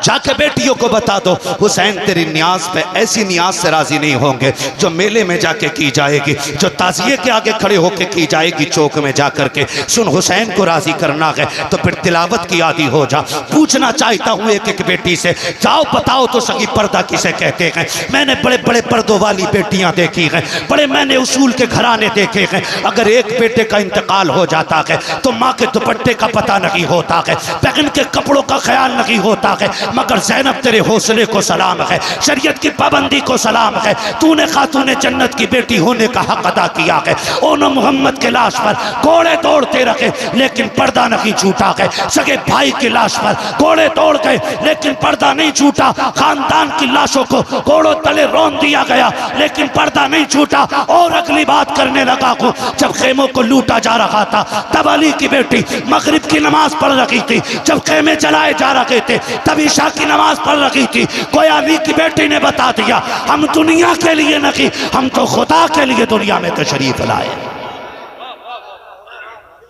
[SPEAKER 1] जाके बेटियों को बता दो, हुसैन तेरी न्याज पे ऐसी न्याज से राजी नहीं होंगे जो मेले में जाके की जाएगी, जो ताजिए के आगे खड़े होके की जाएगी चौक में जाकर के। सुन, हुसैन को राजी करना है तो फिर तिलावत की आदी हो जा। पूछना चाहता हूँ एक एक बेटी से, जाओ बताओ तो सही पर्दा किसे कहते हैं? मैंने बड़े बड़े पर्दों वाली बेटियां देखी हैं, बड़े मैंने उसूल के घराने देखे हैं। अगर एक बेटे का इंतकाल हो जाता है तो माँ के दुपट्टे का पता नहीं होता है, बहन के कपड़ों का ख्याल नहीं होता है। मगर ज़ैनब तेरे हौसले को सलाम है, शरीयत की पाबंदी को सलाम है। तूने खातूने जन्नत की बेटी होने का हक अदा किया है। ओनो मोहम्मद के लाश पर घोड़े दौड़ते रखे लेकिन पर्दा नहीं छूटा है। सगे भाई की लाश पर घोड़े दौड़ गए लेकिन पर्दा नहीं छूटा। खानदान की लाशों को घोड़ों तले रौंद दिया गया लेकिन पर्दा नहीं छूटा। और अगली बात करने लगा हूँ, जब खेमों को लूटा जा रहा था तब अली की बेटी मगरिब की नमाज पढ़ रही थी। जब खेमे चलाए जा रहे थे तब ईशा की नमाज पढ़ रही थी। कोई अली की बेटी ने बता दिया, हम दुनिया के लिए नहीं, हम तो खुदा के लिए दुनिया में तशरीफ लाए।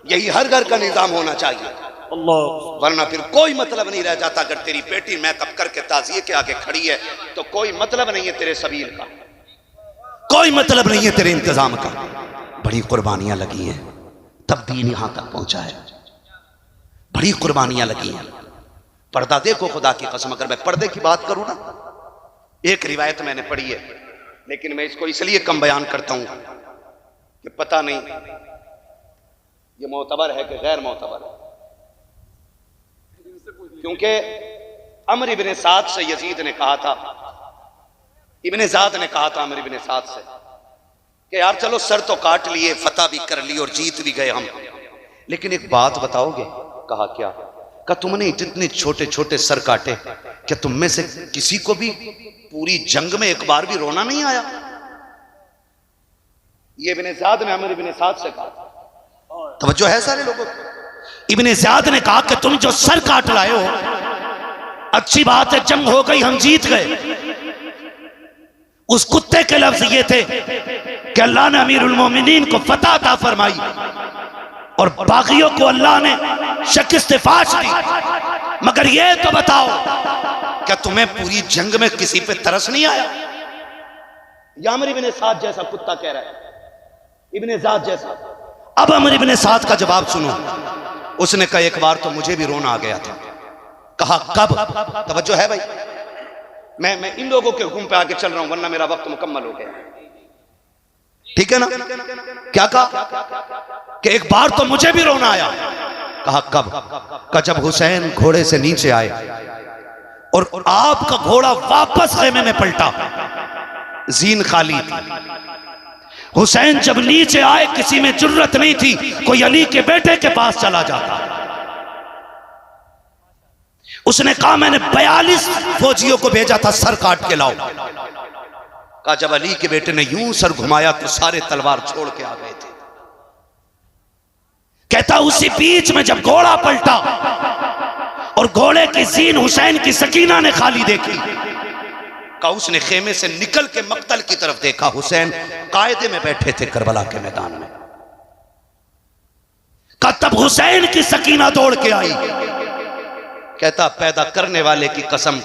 [SPEAKER 1] यही हर घर का निजाम होना चाहिए, वरना फिर कोई मतलब नहीं रह जाता। अगर तेरी बेटी मेकअप करके ताजिए के आगे खड़ी है तो कोई मतलब नहीं है तेरे सबील का, कोई मतलब नहीं है तेरे इंतजाम का। बड़ी कुर्बानियां लगी हैं तब दीन यहां तक पहुंचा है, बड़ी कुर्बानियां लगी हैं। पर्दा देखो, खुदा की कसम अगर मैं पर्दे की बात करूं ना, एक रिवायत मैंने पढ़ी है लेकिन मैं इसको इसलिए कम बयान करता हूं कि पता नहीं ये मोतबर है कि गैर मोतबर है। क्योंकि अमर इब्ने साद से यजीद ने कहा था, इब्ने ज़ाद ने कहा था अमर इब्ने साद से कि यार चलो सर तो काट लिए, फतह भी कर ली और जीत भी गए हम, लेकिन एक बात बताओगे? कहा क्या? क्या तुमने इतने छोटे छोटे सर काटे, क्या तुम में से किसी को भी पूरी जंग में एक बार भी रोना नहीं आया? ये इब्ने ज़ाद ने अमर इब्ने साद से कहा। तवज्जो है सारे लोगों को? इब्ने ज़ाद ने कहा कि तुम जो सर काट लाए हो, अच्छी बात है, जंग हो गई, हम जीत गए। उस कुत्ते के लफ्ज ये थे कि अल्लाह ने अमीरुल मोमिनीन को फतह अता फरमाई और बागियों को अल्लाह ने शिकस्त फाश दी। मगर ये तो बताओ, क्या तुम्हें पूरी जंग में किसी पे तरस नहीं आया? या अमर इब्ने साद जैसा कुत्ता कह रहा है, इब्ने ज़ाद जैसा। अब अमर इब्ने साद का जवाब सुनो। उसने कहा एक बार तो मुझे भी रोना आ गया था। कहा कब? तवज्जो है भाई, मैं इन लोगों के हुक्म पे आके चल रहा हूं, वरना मेरा वक्त मुकम्मल हो गया। ठीक है ना? क्या कहा कि एक बार तो मुझे भी रोना आया। कहा कब? कहा जब हुसैन घोड़े से नीचे आए और आपका घोड़ा वापस खेमे में पलटा, जीन खाली थी। हुसैन जब नीचे आए किसी में जुर्रत नहीं थी, कोई अली के बेटे के पास चला जाता। उसने कहा मैंने 42 फौजियों को भेजा था, सर काट के लाओ। कहा जब अली के बेटे ने यूं सर घुमाया तो सारे तलवार छोड़ के आ गए थे। कहता उसी बीच में जब घोड़ा पलटा और घोड़े की जीन हुसैन की सकीना ने खाली देखी, कहा उसने खेमे से निकल के मक्तल की तरफ देखा। हुसैन कायदे में बैठे थे करबला के मैदान में। कहा तब हुसैन की सकीना दौड़ के आई। कहता पैदा करने वाले की कसम,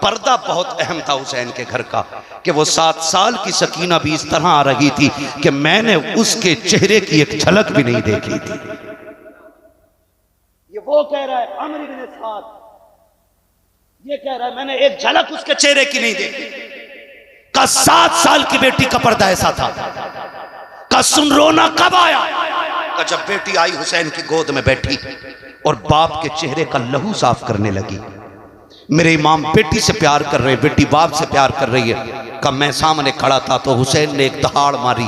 [SPEAKER 1] पर्दा बहुत अहम था हुसैन के घर का कि वो 7 साल की सकीना भी इस तरह आ रही थी कि मैंने उसके चेहरे की एक झलक भी नहीं देखी थी। ये वो कह रहा है अमर इब्ने साद, ये कह रहा है मैंने एक झलक उसके चेहरे की नहीं देखी। का 7 साल की बेटी का पर्दा ऐसा था। का सुन रोना कब आया? का जब बेटी आई हुसैन की गोद में बैठी और बाप के चेहरे का लहू साफ करने लगी। मेरे इमाम बेटी से प्यार कर रहे, बेटी बाप से प्यार कर रही है। का मैं सामने खड़ा था तो हुसैन ने एक दहाड़ मारी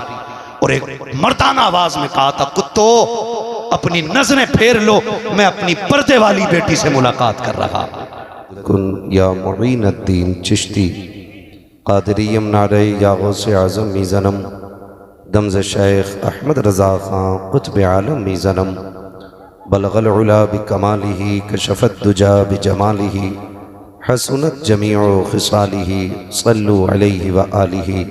[SPEAKER 1] और एक मर्दाना आवाज में कहा था कुत्तो अपनी नजरें फेर लो, मैं अपनी पर्दे वाली बेटी से मुलाकात कर रहा।
[SPEAKER 3] कुन या मुईनुद्दीन चिश्ती कादरियम नारे या गौसे आज़म मीज़नम दमज़ शेख अहमद रज़ा ख़ान क़ुत्ब आलम मीज़नम बलगल उला बिकमालिही कशफ़त दुजा बिजमालिही हसनत जमीउ ख़िसालिही सल्लु अलैहि व आलिही।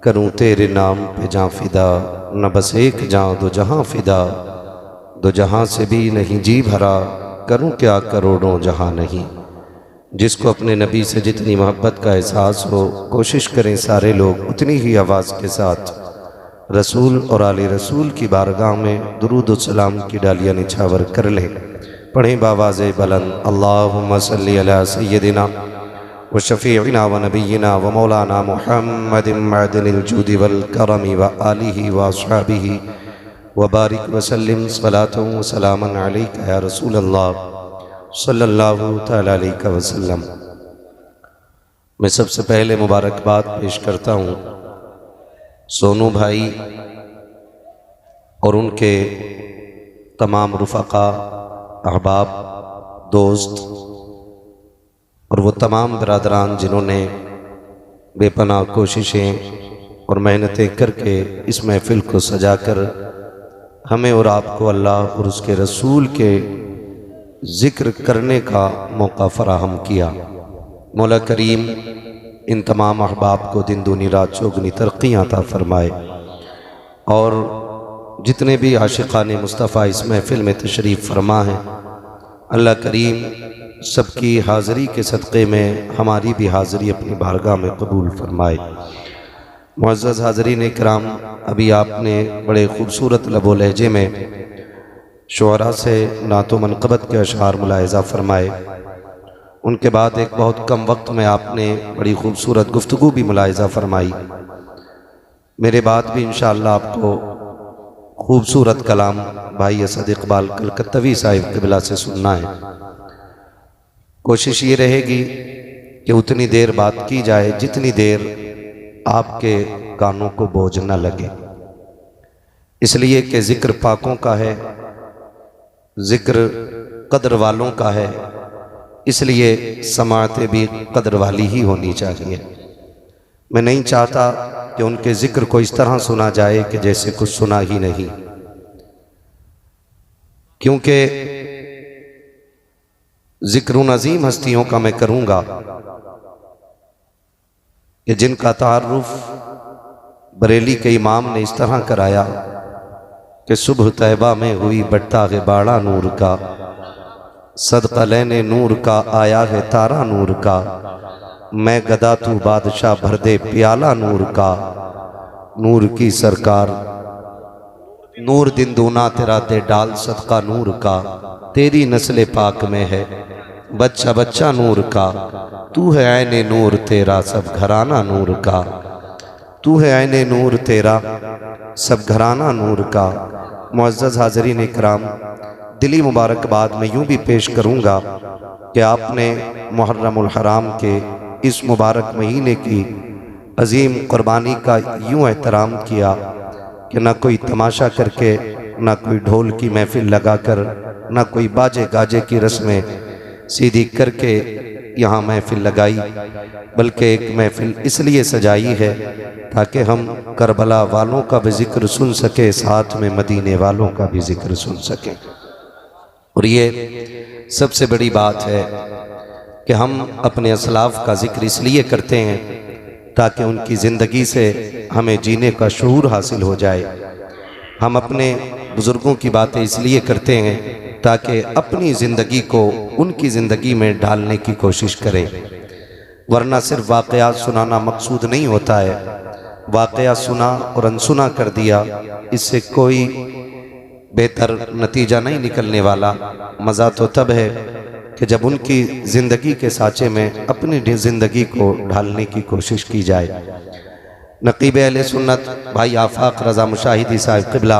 [SPEAKER 3] करूँ तेरे नाम पे जाँ फ़िदा, न बस एक जाँ दो जहाँ फ़िदा, दो जहाँ से भी नहीं जी भरा, करूँ क्या करोड़ों जहाँ नहीं। जिसको अपने नबी से जितनी मोहब्बत का एहसास हो, कोशिश करें सारे लोग उतनी ही आवाज़ के साथ रसूल और आले रसूल की बारगाह में दुरूद सलाम की डालियाँ निछावर कर लें। पढ़ें बावाज़ बुलंद अल्लाहुम्मा सल्ली अला सय्यदिना व शफ़ीइना व नबीना व मौलाना मुहम्मदिन मअदनिल जूदि वल करमी व आलिहि व अस्हाबिहि व बारिक व सल्लिम सलातन व सलामन अलैका या रसूल अल्लाह सल्लल्लाहु तआला अलैहि वसल्लम। मैं सबसे पहले मुबारकबाद पेश करता हूँ सोनू भाई और उनके तमाम रुफ़क़ा, अहबाब, दोस्त और वो तमाम बरादरान जिन्होंने बेपनाह कोशिशें और मेहनतें करके इस महफ़िल को सजाकर हमें और आपको अल्लाह और उसके रसूल के ज़िक्र करने का मौका फ़राहम किया। मौला करीम इन तमाम अहबाब को दिन दूनी रात चौगनी तरक्कियाँ अता फ़रमाए और जितने भी आशिक़ाने मुस्तफ़ा इस महफ़िल में तशरीफ़ फरमा हैं, अल्लाह करीम सबकी हाज़री के सदक़े में हमारी भी हाज़री अपनी बारगाह में कबूल फ़रमाए। मुअज़्ज़ज़ हाज़रीन इकराम, अभी आपने बड़े ख़ूबसूरत लबो लहजे में शुअरा से नातो मनक़बत के अशआर मुलाहिज़ा फ़रमाए। उनके बाद एक बहुत कम वक्त में आपने बड़ी ख़ूबसूरत गुफ्तगू भी मुलाहिज़ा फ़रमाई। मेरे बाद भी इंशाअल्लाह आपको ख़ूबसूरत कलाम भाई असद इक़बाल कलकत्तवी साहिब क़िबला से सुनना है। कोशिश ये रहेगी कि उतनी देर बात की जाए जितनी देर आपके कानों को बोझ न लगे, इसलिए कि ज़िक्र पाकों का है, ज़िक्र कदर वालों का है, इसलिए समाअतें भी कदर वाली ही होनी चाहिए। मैं नहीं चाहता कि उनके ज़िक्र को इस तरह सुना जाए कि जैसे कुछ सुना ही नहीं, क्योंकि ज़िक्र उन अजीम हस्तियों का मैं करूँगा कि जिनका तारुफ बरेली के इमाम ने इस तरह कराया कि सुबह तैबा में हुई बट्टा है बाड़ा नूर का, सदका लेने नूर का आया है तारा नूर का, मैं गदा तू बादशाह भर दे प्याला नूर का, नूर की सरकार नूर दिन दूना तेरा दे डाल सदका नूर का, तेरी नस्ल पाक में है बच्चा बच्चा नूर का, तू है ऐने नूर तेरा सब घराना नूर का, तू है ऐने नूर तेरा सब घराना नूर का। मुअज़्ज़ज़ हाज़रीन इकराम, दिली मुबारकबाद में यूँ भी पेश करूँगा कि आपने मुहर्रमुल हराम के इस मुबारक महीने की अजीम कुर्बानी का यूँ एहतराम किया कि ना कोई तमाशा करके, ना कोई ढोल की महफिल लगाकर, ना कोई बाजे गाजे की रस्में सीधी करके यहाँ महफिल लगाई, बल्कि एक महफिल इसलिए सजाई है ताकि हम करबला वालों का भी जिक्र सुन सके, साथ में मदीने वालों का भी जिक्र सुन सकें। और ये सबसे बड़ी बात है कि हम अपने असलाफ का जिक्र इसलिए करते हैं ताकि उनकी ज़िंदगी से हमें जीने का शऊर हासिल हो जाए। हम अपने बुज़ुर्गों की बातें इसलिए करते हैं ताकि अपनी ज़िंदगी को उनकी ज़िंदगी में डालने की कोशिश करें, वरना सिर्फ वाक़यात सुनाना मकसूद नहीं होता है। वाक़या सुना और अनसुना कर दिया, इससे कोई बेहतर नतीजा नहीं निकलने वाला। मज़ा तो तब है कि जब उनकी ज़िंदगी के साँचे में अपनी ज़िंदगी को ढालने की कोशिश की जाए। नक़ीब अहले सुन्नत भाई आफाक रज़ा मुशाहिदी साहिब क़िबला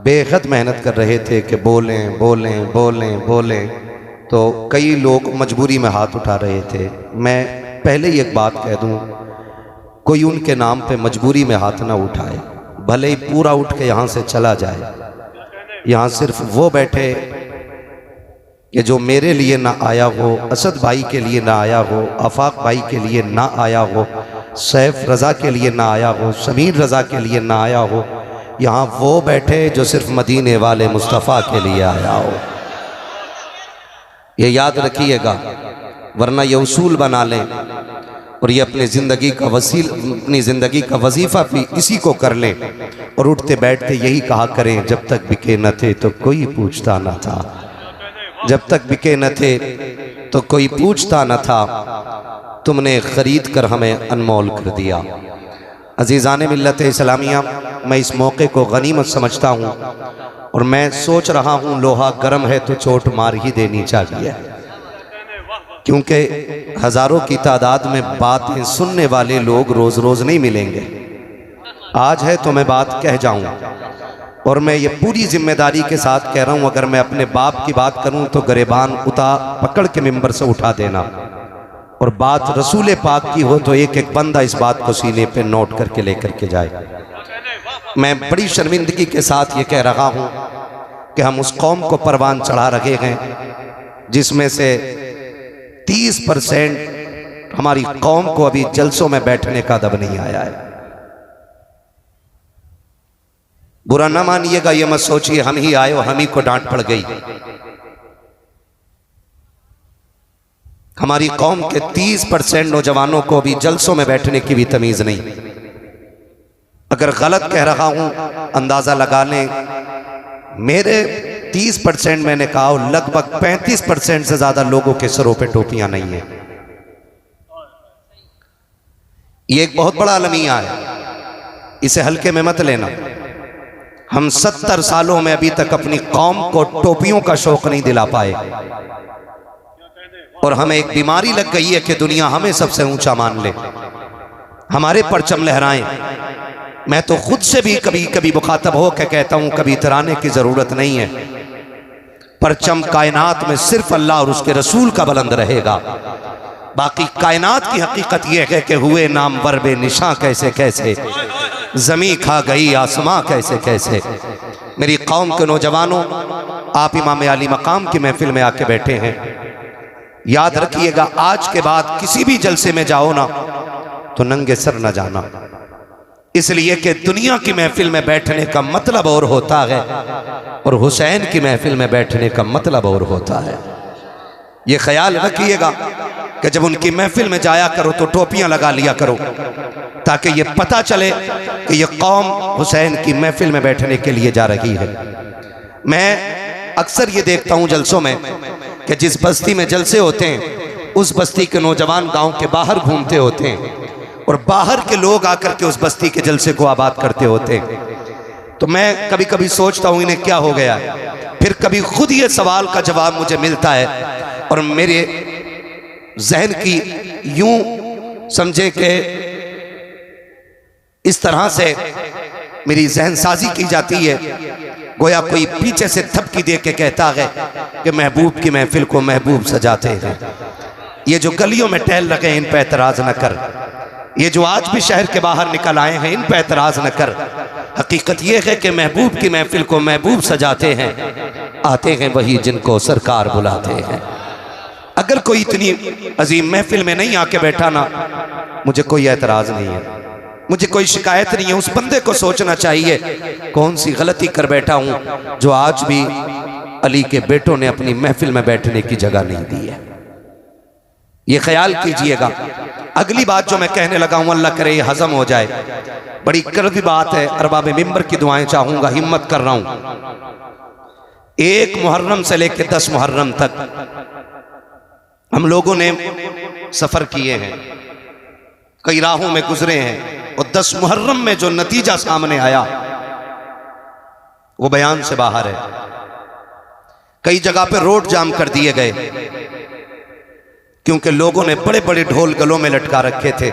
[SPEAKER 3] बेहद मेहनत कर रहे थे कि बोलें बोलें बोलें बोलें, तो कई लोग मजबूरी में हाथ उठा रहे थे। मैं पहले ही एक बात कह दूं, कोई उनके नाम पे मजबूरी में हाथ ना उठाए, भले ही पूरा उठ के यहाँ से चला जाए। यहाँ सिर्फ वो बैठे कि जो मेरे लिए ना आया हो, असद भाई के लिए ना आया हो, आफाक भाई के लिए ना आया हो, सैफ रज़ा के लिए ना आया हो, समीर रज़ा के लिए ना आया हो। यहाँ वो बैठे जो सिर्फ मदीने वाले मुस्तफ़ा के लिए आया हो। ये याद रखिएगा, वरना ये उसूल बना लें और ये अपनी ज़िंदगी का अपनी ज़िंदगी का वजीफ़ा भी इसी को कर लें और उठते बैठते यही कहा करें, जब तक बिके न थे तो कोई पूछता न था, जब तक बिके न थे तो कोई पूछता न था, तुमने ख़रीद कर हमें अनमोल कर दिया। अज़ीज़ान मिल्लत इस्लामिया, मैं इस मौके को गनीमत समझता हूँ और मैं सोच रहा हूँ लोहा गर्म है तो चोट मार ही देनी चाहिए, क्योंकि हज़ारों की तादाद में बातें सुनने वाले लोग रोज़ रोज़ नहीं मिलेंगे। आज है तो मैं बात कह जाऊँ, और मैं ये पूरी जिम्मेदारी के साथ कह रहा हूँ, अगर मैं अपने बाप की बात करूँ तो गरेबान पकड़ के मिंबर से उठा देना, और बात रसूल पाक की हो तो एक एक बंदा इस बात को सीने पे नोट करके लेकर के जाए। मैं बड़ी शर्मिंदगी के साथ ये कह रहा हूँ कि हम उस कौम को परवान चढ़ा रहे हैं जिसमें से 30% हमारी कौम को अभी जलसों में बैठने का दब नहीं आया है। बुरा ना मानिएगा, ये मत सोचिए हम ही आए और हम ही को डांट पड़ गई। हमारी कौम के 30% नौजवानों को भी जलसों में बैठने की भी तमीज नहीं। अगर गलत कह रहा हूं अंदाजा लगा लें, मेरे 30% मैंने कहा, लगभग 35% से ज्यादा लोगों के सरों पे टोपियां नहीं है। ये एक बहुत बड़ा अलमिया है, इसे हल्के में मत लेना। हम 70 सालों में अभी तक अपनी कौम को टोपियों का शौक नहीं दिला पाए, और हमें एक बीमारी लग गई है कि दुनिया हमें सबसे ऊंचा मान ले, हमारे परचम लहराएं। मैं तो खुद से भी कभी कभी मुखातब हो के कहता हूं, कभी इतराने की जरूरत नहीं है। परचम कायनात में सिर्फ अल्लाह और उसके रसूल का बुलंद रहेगा। बाकी कायनात की हकीकत यह है कि हुए नामवर बेनिशां कैसे कैसे, जमी खा गई आसमां कैसे कैसे। मेरी कौम के नौजवानों, आप इमाम अली मकाम की महफिल में आके बैठे हैं, याद रखिएगा आज के बाद किसी भी जलसे में जाओ ना तो नंगे सर न जाना, इसलिए कि दुनिया की महफिल में बैठने का मतलब और होता है और हुसैन की महफिल में बैठने का मतलब और होता है। ये ख्याल रखिएगा कि जब उनकी महफिल में जाया करो तो टोपियां लगा लिया करो, ताकि ये पता चले कि ये कौम हुसैन की महफिल में बैठने के लिए जा रही है। मैं अक्सर ये देखता हूँ जलसों में कि जिस बस्ती में जलसे होते हैं
[SPEAKER 1] उस बस्ती के नौजवान गांव के बाहर घूमते होते हैं और बाहर के लोग आकर के उस बस्ती के जलसे को आबाद करते होते हैं। तो मैं कभी कभी सोचता हूँ इन्हें क्या हो गया है, फिर कभी खुद ये सवाल का जवाब मुझे मिलता है और मेरे जहन की यूं समझे कि इस तरह से मेरी जहन साजी की जाती है, गोया कोई पीछे से थपकी दे के कहता है कि महबूब की महफिल को महबूब सजाते हैं। ये जो गलियों में टहल रखे हैं इन पर एतराज न कर, ये जो आज भी शहर के बाहर निकल आए हैं इन पर एतराज न कर। हकीकत ये है कि महबूब की महफिल को महबूब सजाते हैं, आते हैं वही जिनको सरकार बुलाते हैं। अगर कोई इतनी अजीम महफिल में नहीं आके बैठा ना, मुझे कोई एतराज नहीं है, मुझे कोई शिकायत नहीं है। उस बंदे को सोचना चाहिए कौन सी गलती कर बैठा हूं जो आज भी अली के बेटों ने अपनी महफिल में बैठने की जगह नहीं दी है। ये ख्याल कीजिएगा। अगली बात जो मैं कहने लगा हूं, अल्लाह करे ये हजम हो जाए, बड़ी कड़वी बात है, अरबाब मिंबर की दुआएं चाहूंगा, हिम्मत कर रहा हूं। 1 मुहर्रम से लेकर 10 मुहर्रम तक हम लोगों ने सफर किए हैं, कई राहों में गुजरे हैं और 10 मुहर्रम में जो नतीजा सामने आया वो बयान से बाहर है। कई जगह पे रोड जाम कर दिए गए क्योंकि लोगों ने बड़े बड़े ढोल गलों में लटका रखे थे,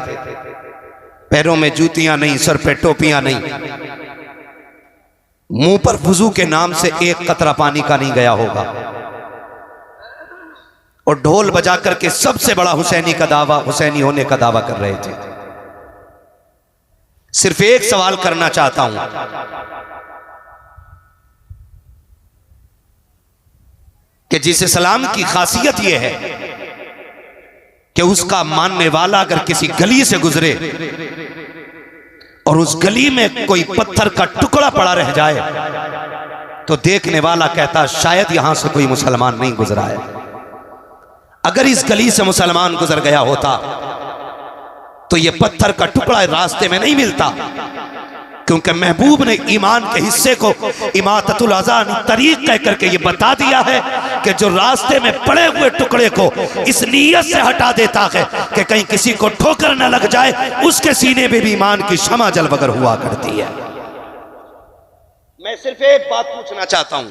[SPEAKER 1] पैरों में जूतियां नहीं, सर पे टोपियां नहीं, मुंह पर वुजू के नाम से एक कतरा पानी का नहीं गया होगा, और ढोल बजा करके सबसे बड़ा हुसैनी का दावा, हुसैनी होने का दावा कर रहे थे। सिर्फ एक सवाल करना चाहता हूं, कि जिस इस्लाम की खासियत यह है कि उसका मानने वाला अगर किसी गली से गुजरे और उस गली में कोई पत्थर का टुकड़ा पड़ा रह जाए तो देखने वाला कहता शायद यहां से कोई मुसलमान नहीं गुजरा है। अगर इस गली से मुसलमान गुजर गया होता तो यह पत्थर का टुकड़ा रास्ते में नहीं मिलता, क्योंकि महबूब ने ईमान के हिस्से को इमाततुल अज़ान तरीक कह करके ये बता दिया है कि जो रास्ते में पड़े हुए टुकड़े को इस नीयत से हटा देता है कि कहीं किसी को ठोकर न लग जाए, उसके सीने में भी ईमान की शमा जलवगर हुआ करती है। मैं सिर्फ एक बात पूछना चाहता हूं,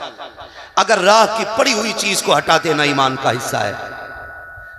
[SPEAKER 1] अगर राह की पड़ी हुई चीज को हटा देना ईमान का हिस्सा है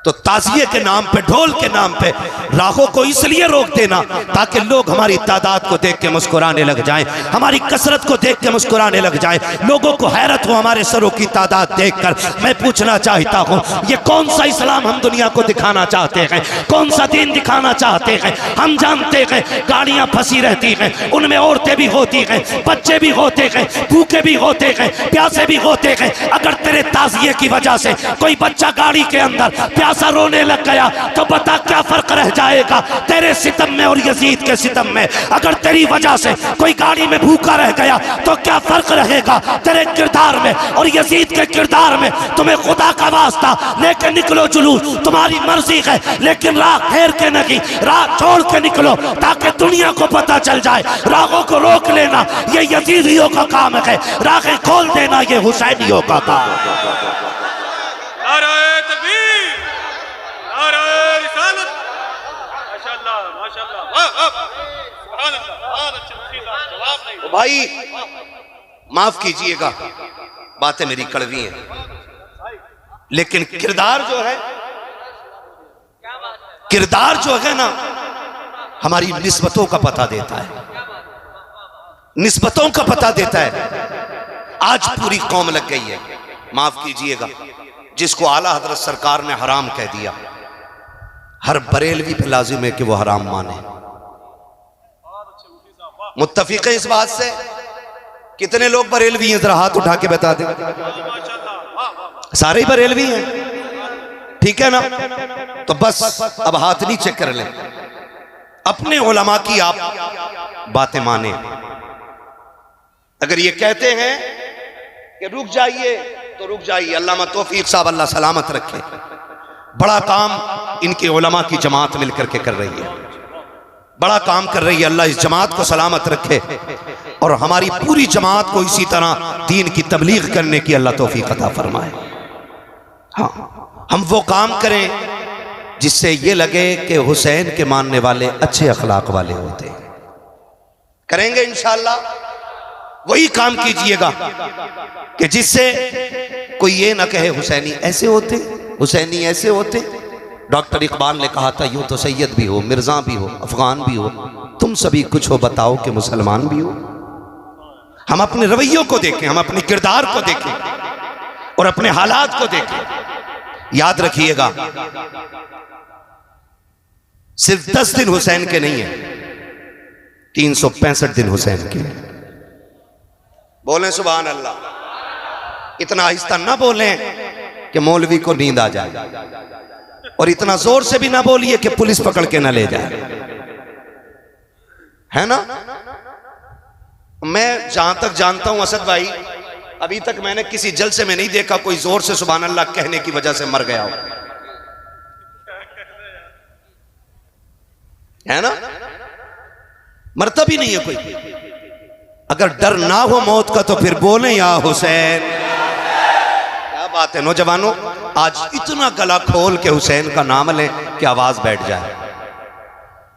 [SPEAKER 1] तो ताज़िये के नाम पे, ढोल के नाम पे राहों को इसलिए रोक देना ताकि लोग हमारी तादाद को देख के मुस्कुराने लग जाएं, हमारी कसरत को देख के मुस्कुराने लग जाएं, लोगों को हैरत हो हमारे सरों की तादाद देखकर। मैं पूछना चाहता हूं, ये कौन सा इस्लाम हम दुनिया को दिखाना चाहते हैं, कौन सा दीन दिखाना चाहते हैं? हम जानते हैं गाड़ियां फंसी रहती हैं, उनमें औरतें भी होती हैं, बच्चे भी होते हैं, भूखे भी होते हैं, प्यासे भी होते हैं। अगर तेरे ताज़िये की वजह से कोई बच्चा गाड़ी के अंदर सा रोने लग गया तो बता क्या फर्क रह जाएगा तेरे सितम में और यजीद के सितम में? अगर तेरी वजह से कोई गाड़ी में भूखा रह गया तो क्या फर्क रहेगा तेरे किरदार में और यजीद के किरदार में? तुम्हें खुदा का वास्ता लेके निकलो जुलूस, तुम्हारी मर्जी है, लेकिन राह घेर के नहीं, राह छोड़ के निकलो ताकि दुनिया को पता चल जाए। राहों को रोक लेना ये यजीदियों का काम है, राहें खोल देना ये हुसैनियों का काम है। भाई माफ कीजिएगा, बातें मेरी कड़वी हैं, लेकिन किरदार जो है ना, हमारी निस्बतों का पता देता है, निस्बतों का पता देता है। आज पूरी कौम लग गई है, माफ कीजिएगा, जिसको आला हजरत सरकार ने हराम कह दिया, हर बरेलवी पे लाजिम है कि वो हराम माने। मुत्तफिक है इस बात से? कितने लोग बरेलवी हैं, जरा हाथ उठा के बता दें। सारे ही बरेलवी हैं, ठीक है ना? तो बस अब हाथ नीचे कर लें, अपने उलमा की आप बातें माने। अगर ये कहते हैं कि रुक जाइए तो रुक जाइए, अल्लामा तौफीक साहब अल्लाह सलामत रखे, बड़ा काम इनके उलमा की जमात मिलकर के कर रही है, बड़ा काम कर रही है, अल्लाह इस जमात को सलामत रखे और हमारी पूरी जमात को इसी तरह दीन की तबलीग करने की अल्लाह तौफीक अता फरमाए। हाँ, हम वो काम करें जिससे ये लगे कि हुसैन के मानने वाले अच्छे अखलाक वाले होते हैं। करेंगे इंशाअल्लाह, वही काम कीजिएगा कि जिससे कोई ये ना कहे हुसैनी ऐसे होते, हुसैनी ऐसे होते। डॉक्टर इकबाल ने कहा था, यूं तो सैयद भी हो, मिर्जा भी हो, अफगान भी हो, तुम सभी कुछ हो, बताओ कि मुसलमान भी हो। हम अपने रवैयों को देखें, हम अपने किरदार को देखें और अपने हालात को देखें। याद रखिएगा, सिर्फ 10 दिन हुसैन के नहीं है, 365 दिन हुसैन के। बोलें सुभान अल्लाह। इतना आहिस्ता ना बोलें कि मौलवी को नींद आ जाए, और इतना जोर से भी ना बोलिए कि पुलिस पकड़ के ना ले जाए, है ना। मैं जहां तक जानता हूं असद भाई, अभी तक मैंने किसी जलसे में नहीं देखा कोई जोर से सुभान अल्लाह कहने की वजह से मर गया हो, है ना। मरता भी नहीं है कोई। अगर डर ना हो मौत का तो फिर बोले या हुसैन। क्या बात है नौजवानों, आज इतना गला खोल के हुसैन का नाम लें कि आवाज बैठ जाए,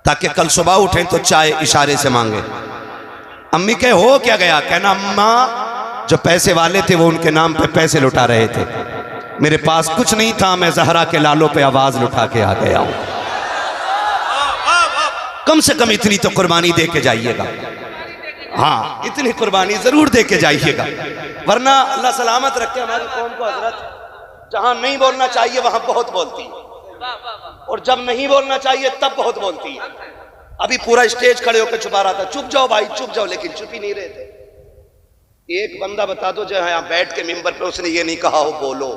[SPEAKER 1] ताकि कल सुबह उठें तो चाय इशारे से मांगे। अम्मी के हो क्या गया, कहना अम्मा जो पैसे वाले थे वो उनके नाम पे पैसे लुटा रहे थे, मेरे पास कुछ नहीं था, मैं जहरा के लालों पे आवाज लुटा के आ गया हूं। कम से कम इतनी तो कुर्बानी दे के जाइएगा। हाँ, इतनी कुर्बानी जरूर दे के जाइएगा, वरना अल्लाह सलामत रखे हमारी कौम को। हजरत जहां नहीं बोलना चाहिए वहां बहुत बोलती है, और जब नहीं बोलना चाहिए तब बहुत बोलती है। अभी पूरा स्टेज खड़े होकर छुपा रहा था, चुप जाओ भाई चुप जाओ, लेकिन चुप ही नहीं रहे थे। एक बंदा बता दो जो यहां बैठ के मिंबर पे उसने ये नहीं कहा हो बोलो।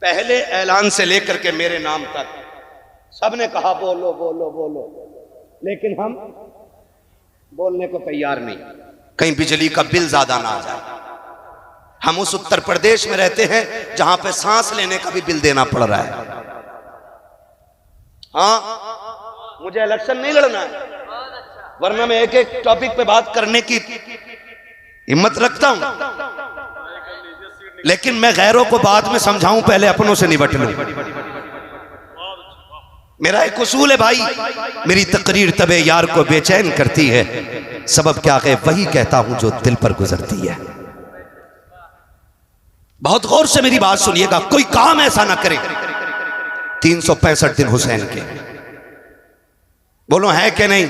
[SPEAKER 1] पहले ऐलान से लेकर के मेरे नाम तक सबने कहा बोलो बोलो बोलो, लेकिन हम बोलने को तैयार नहीं, कहीं बिजली का बिल ज्यादा ना आ जाए। हम उस उत्तर प्रदेश में रहते हैं जहां पे सांस लेने का भी बिल देना पड़ रहा है। हाँ, मुझे इलेक्शन नहीं लड़ना है, वरना मैं एक एक टॉपिक पे बात करने की हिम्मत रखता हूं, लेकिन मैं गैरों को बाद में समझाऊं, पहले अपनों से निपट लूं। मेरा एक उसूल है भाई, मेरी तकरीर तबे यार को बेचैन करती है, सबब क्या है वही कहता हूं जो दिल पर गुजरती है। बहुत गौर से मेरी बात सुनिएगा, कोई काम ऐसा ना करे। 365 दिन हुसैन के, बोलो है कि नहीं।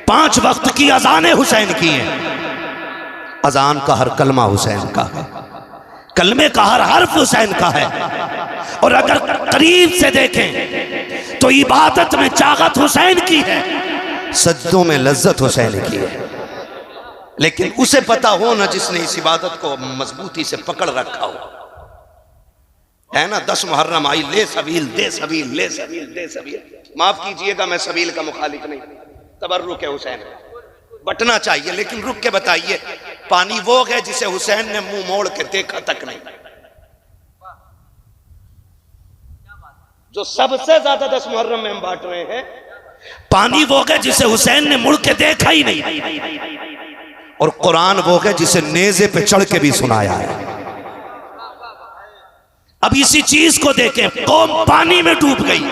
[SPEAKER 1] 5 वक्त की अजानें हुसैन की हैं, अजान का हर कलमा हुसैन का है, कलमे का हर हर्फ हुसैन का है। और अगर करीब से देखें तो इबादत में चागत हुसैन की है, सज्दों में लज्जत हुसैन की है। लेकिन उसे पता हो ना जिसने इस इबादत को मजबूती से पकड़ रखा हो, है ना। 10 मुहर्रम आई, ले सबील दे सबील, ले सबील दे सबील। माफ कीजिएगा मैं सबील का मुखालिफ नहीं, तबर्रुक है हुसैन, बटना चाहिए, लेकिन रुक के बताइए पानी वो है जिसे हुसैन ने मुंह मोड़ के देखा तक नहीं। जो सबसे ज्यादा 10 मुहर्रम में हम बांट रहे हैं, पानी वो है जिसे हुसैन ने मुड़ के देखा ही नहीं, और कुरान वो है जिसे नेज़े पे चढ़ के भी सुनाया है। अब इसी चीज को देखें, कौम पानी में डूब गई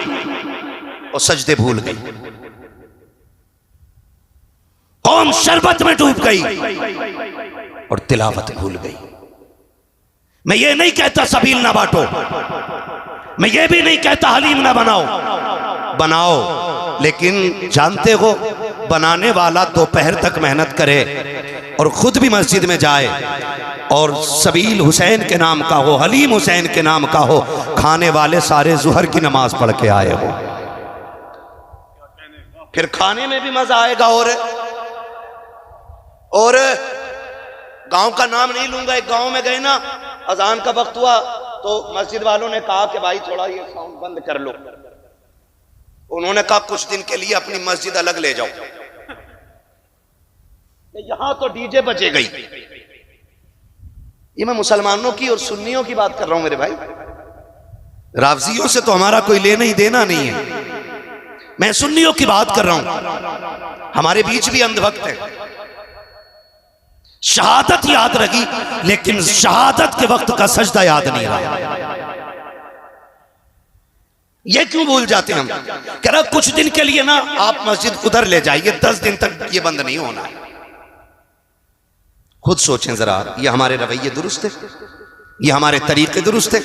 [SPEAKER 1] और सजदे भूल गई, कौम शरबत में डूब गई और तिलावत भूल गई। मैं ये नहीं कहता सबील ना बांटो, मैं ये भी नहीं कहता हलीम ना बनाओ, बनाओ, लेकिन जानते हो बनाने वाला दोपहर तक मेहनत करे और खुद भी मस्जिद में जाए और सबील हुसैन के नाम का हो, हलीम हुसैन के नाम का हो, खाने वाले सारे जुहर की नमाज पढ़ के आए हो, फिर खाने में भी मजा आएगा। और गांव का नाम नहीं लूंगा, एक गांव में गए ना, अजान का वक्त हुआ तो मस्जिद वालों ने कहा कि भाई थोड़ा ये साउंड बंद कर लो। उन्होंने कहा कुछ दिन के लिए अपनी मस्जिद अलग ले जाओ, यहां तो डीजे बजे गई। ये मैं मुसलमानों की और सुन्नियों की बात कर रहा हूं मेरे भाई, रावजियों से तो हमारा कोई लेना ही देना नहीं है। मैं सुन्नियों की बात कर रहा हूं, हमारे बीच भी अंधभक्त है। शहादत याद रही, लेकिन शहादत के वक्त का सजदा याद नहीं रहा। ये क्यों भूल जाते हैं हम? कह रहा कुछ दिन के लिए ना आप मस्जिद उधर ले जाइए, 10 दिन तक ये बंद नहीं होना। खुद सोचें जरा, ये हमारे रवैये दुरुस्त है? ये हमारे तरीके दुरुस्त है?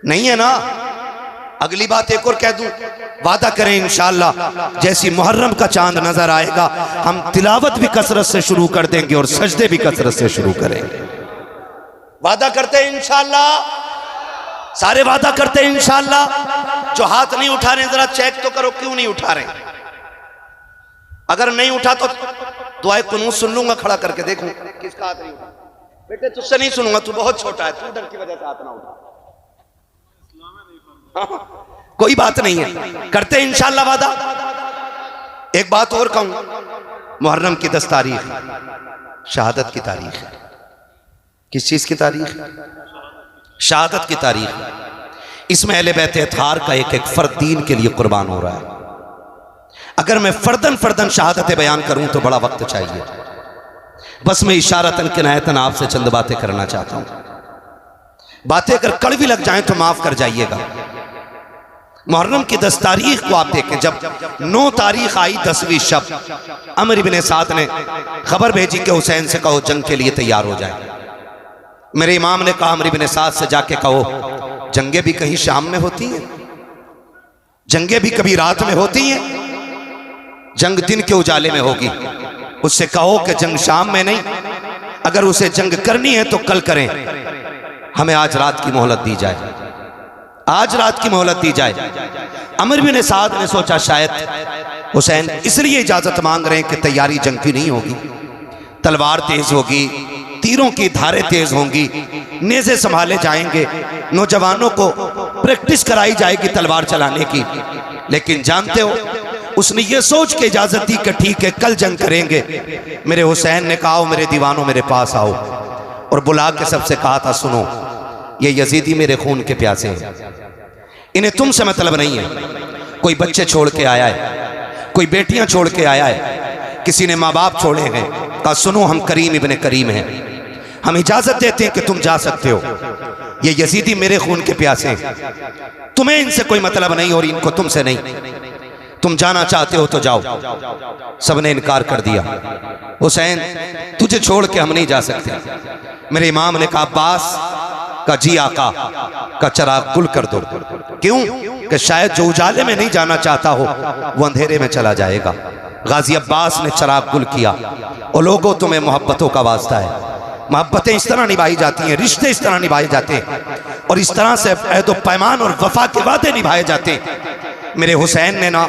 [SPEAKER 1] नहीं है ना। अगली बात एक और कह दूं, वादा करें इंशाअल्लाह जैसी मुहर्रम का चांद नजर आएगा हम तिलावत भी कसरत से शुरू कर देंगे और सजदे भी कसरत से शुरू करेंगे। वादा करते हैं इंशाअल्लाह, सारे वादा करते हैं इंशाअल्लाह। जो हाथ नहीं उठा रहे जरा चेक तो करो क्यों नहीं उठा रहे। अगर नहीं उठा तो दुआए कुनूत सुन लूंगा, खड़ा करके देखूं किसका हाथ नहीं उठा। बेटे तुझसे नहीं सुनूंगा, तू बहुत छोटा है, तू डर की वजह से हाथ ना उठा। कोई बात नहीं है, करते हैं इंशाअल्लाह वादा। एक बात और कहूं, मुहर्रम की 10 तारीख शहादत की तारीख है। किस चीज की तारीख? शहादत की तारीख। इसमें अहले बैत अतहार का एक एक फर्द दीन के लिए कुर्बान हो रहा है। अगर मैं फर्दन फर्दन शहादत बयान करूं तो बड़ा वक्त चाहिए। बस मैं इशारतन किनायतन आपसे चंद बातें करना चाहता हूं। बातें अगर कड़वी लग जाएं तो माफ कर जाइएगा। मुहर्रम की 10 तारीख को आप देखें, जब 9 तारीख आई 10वीं शब, अमर इब्न साद ने खबर भेजी कि हुसैन से कहो जंग के लिए तैयार हो जाए। मेरे इमाम ने कहा अमर इब्न साद से जाके कहो जंगे भी कहीं शाम में होती हैं, जंगे भी कभी रात में होती हैं, जंग दिन के उजाले में होगी। उससे कहो कि जंग शाम में नहीं, अगर उसे जंग करनी है तो कल करें, हमें आज रात की मोहलत दी जाए, आज रात की मोहलत दी जाए। अमर बिन साद ने सोचा शायद हुसैन इसलिए इजाजत मांग रहे हैं कि तैयारी जंग की नहीं होगी, तलवार तेज होगी, तीरों की धारें तेज होंगी, नेज़े संभाले जाएंगे, नौजवानों को प्रैक्टिस कराई जाएगी तलवार चलाने की। लेकिन जानते हो उसने ये सोच के इजाजत दी कि ठीक है कल जंग करेंगे। मेरे हुसैन ने कहा मेरे दीवानों मेरे पास आओ, और बुला के सबसे कहा था सुनो ये यजीदी मेरे खून के प्यासे हैं, इन्हें तुमसे मतलब नहीं है। कोई बच्चे छोड़ के आया है, कोई बेटियां छोड़ के आया है, किसी ने माँ बाप छोड़े हैं। कहा सुनो हम करीम इब्ने करीम हैं, हम इजाजत देते हैं कि तुम जा सकते हो। ये यजीदी मेरे खून के प्यासे हैं, तुम्हें इनसे कोई मतलब नहीं और इनको तुमसे नहीं, तुम जाना चाहते हो तो जाओ। सबने इनकार कर दिया। हुसैन तुझे छोड़ के हम नहीं जा सकते। मेरे इमाम ने कहा अब्बास का जी आका का चिराग गुल कर दो। क्यों? कि शायद जो उजाले में नहीं जाना चाहता हो वो अंधेरे में चला जाएगा। गाजी अब्बास ने चिराग गुल किया। और लोगों तुम्हें मोहब्बतों का वास्ता है, मोहब्बतें इस तरह निभाई जाती हैं, रिश्ते इस तरह निभाए जाते हैं, और इस तरह से अहद पैमान और वफा के वादे निभाए जाते हैं। मेरे हुसैन ने ना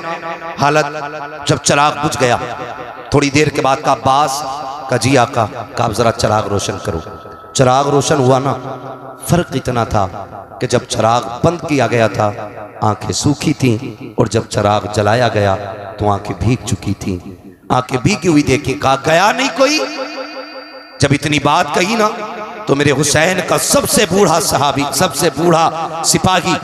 [SPEAKER 1] हालत जब चिराग बुझ गया, थोड़ी देर के बाद का अब्बास का जी आका का आप जरा चिराग रोशन करो। चिराग रोशन हुआ ना, फर्क इतना था कि जब चिराग बंद किया गया था आंखें सूखी थीं, और जब चिराग जलाया गया तो आंखें भीग चुकी थीं। आंखें भीगी हुई देखी, कहा गया नहीं कोई। जब इतनी बात कही ना तो मेरे हुसैन का सबसे बूढ़ा सहाबी, सबसे बूढ़ा सिपाही,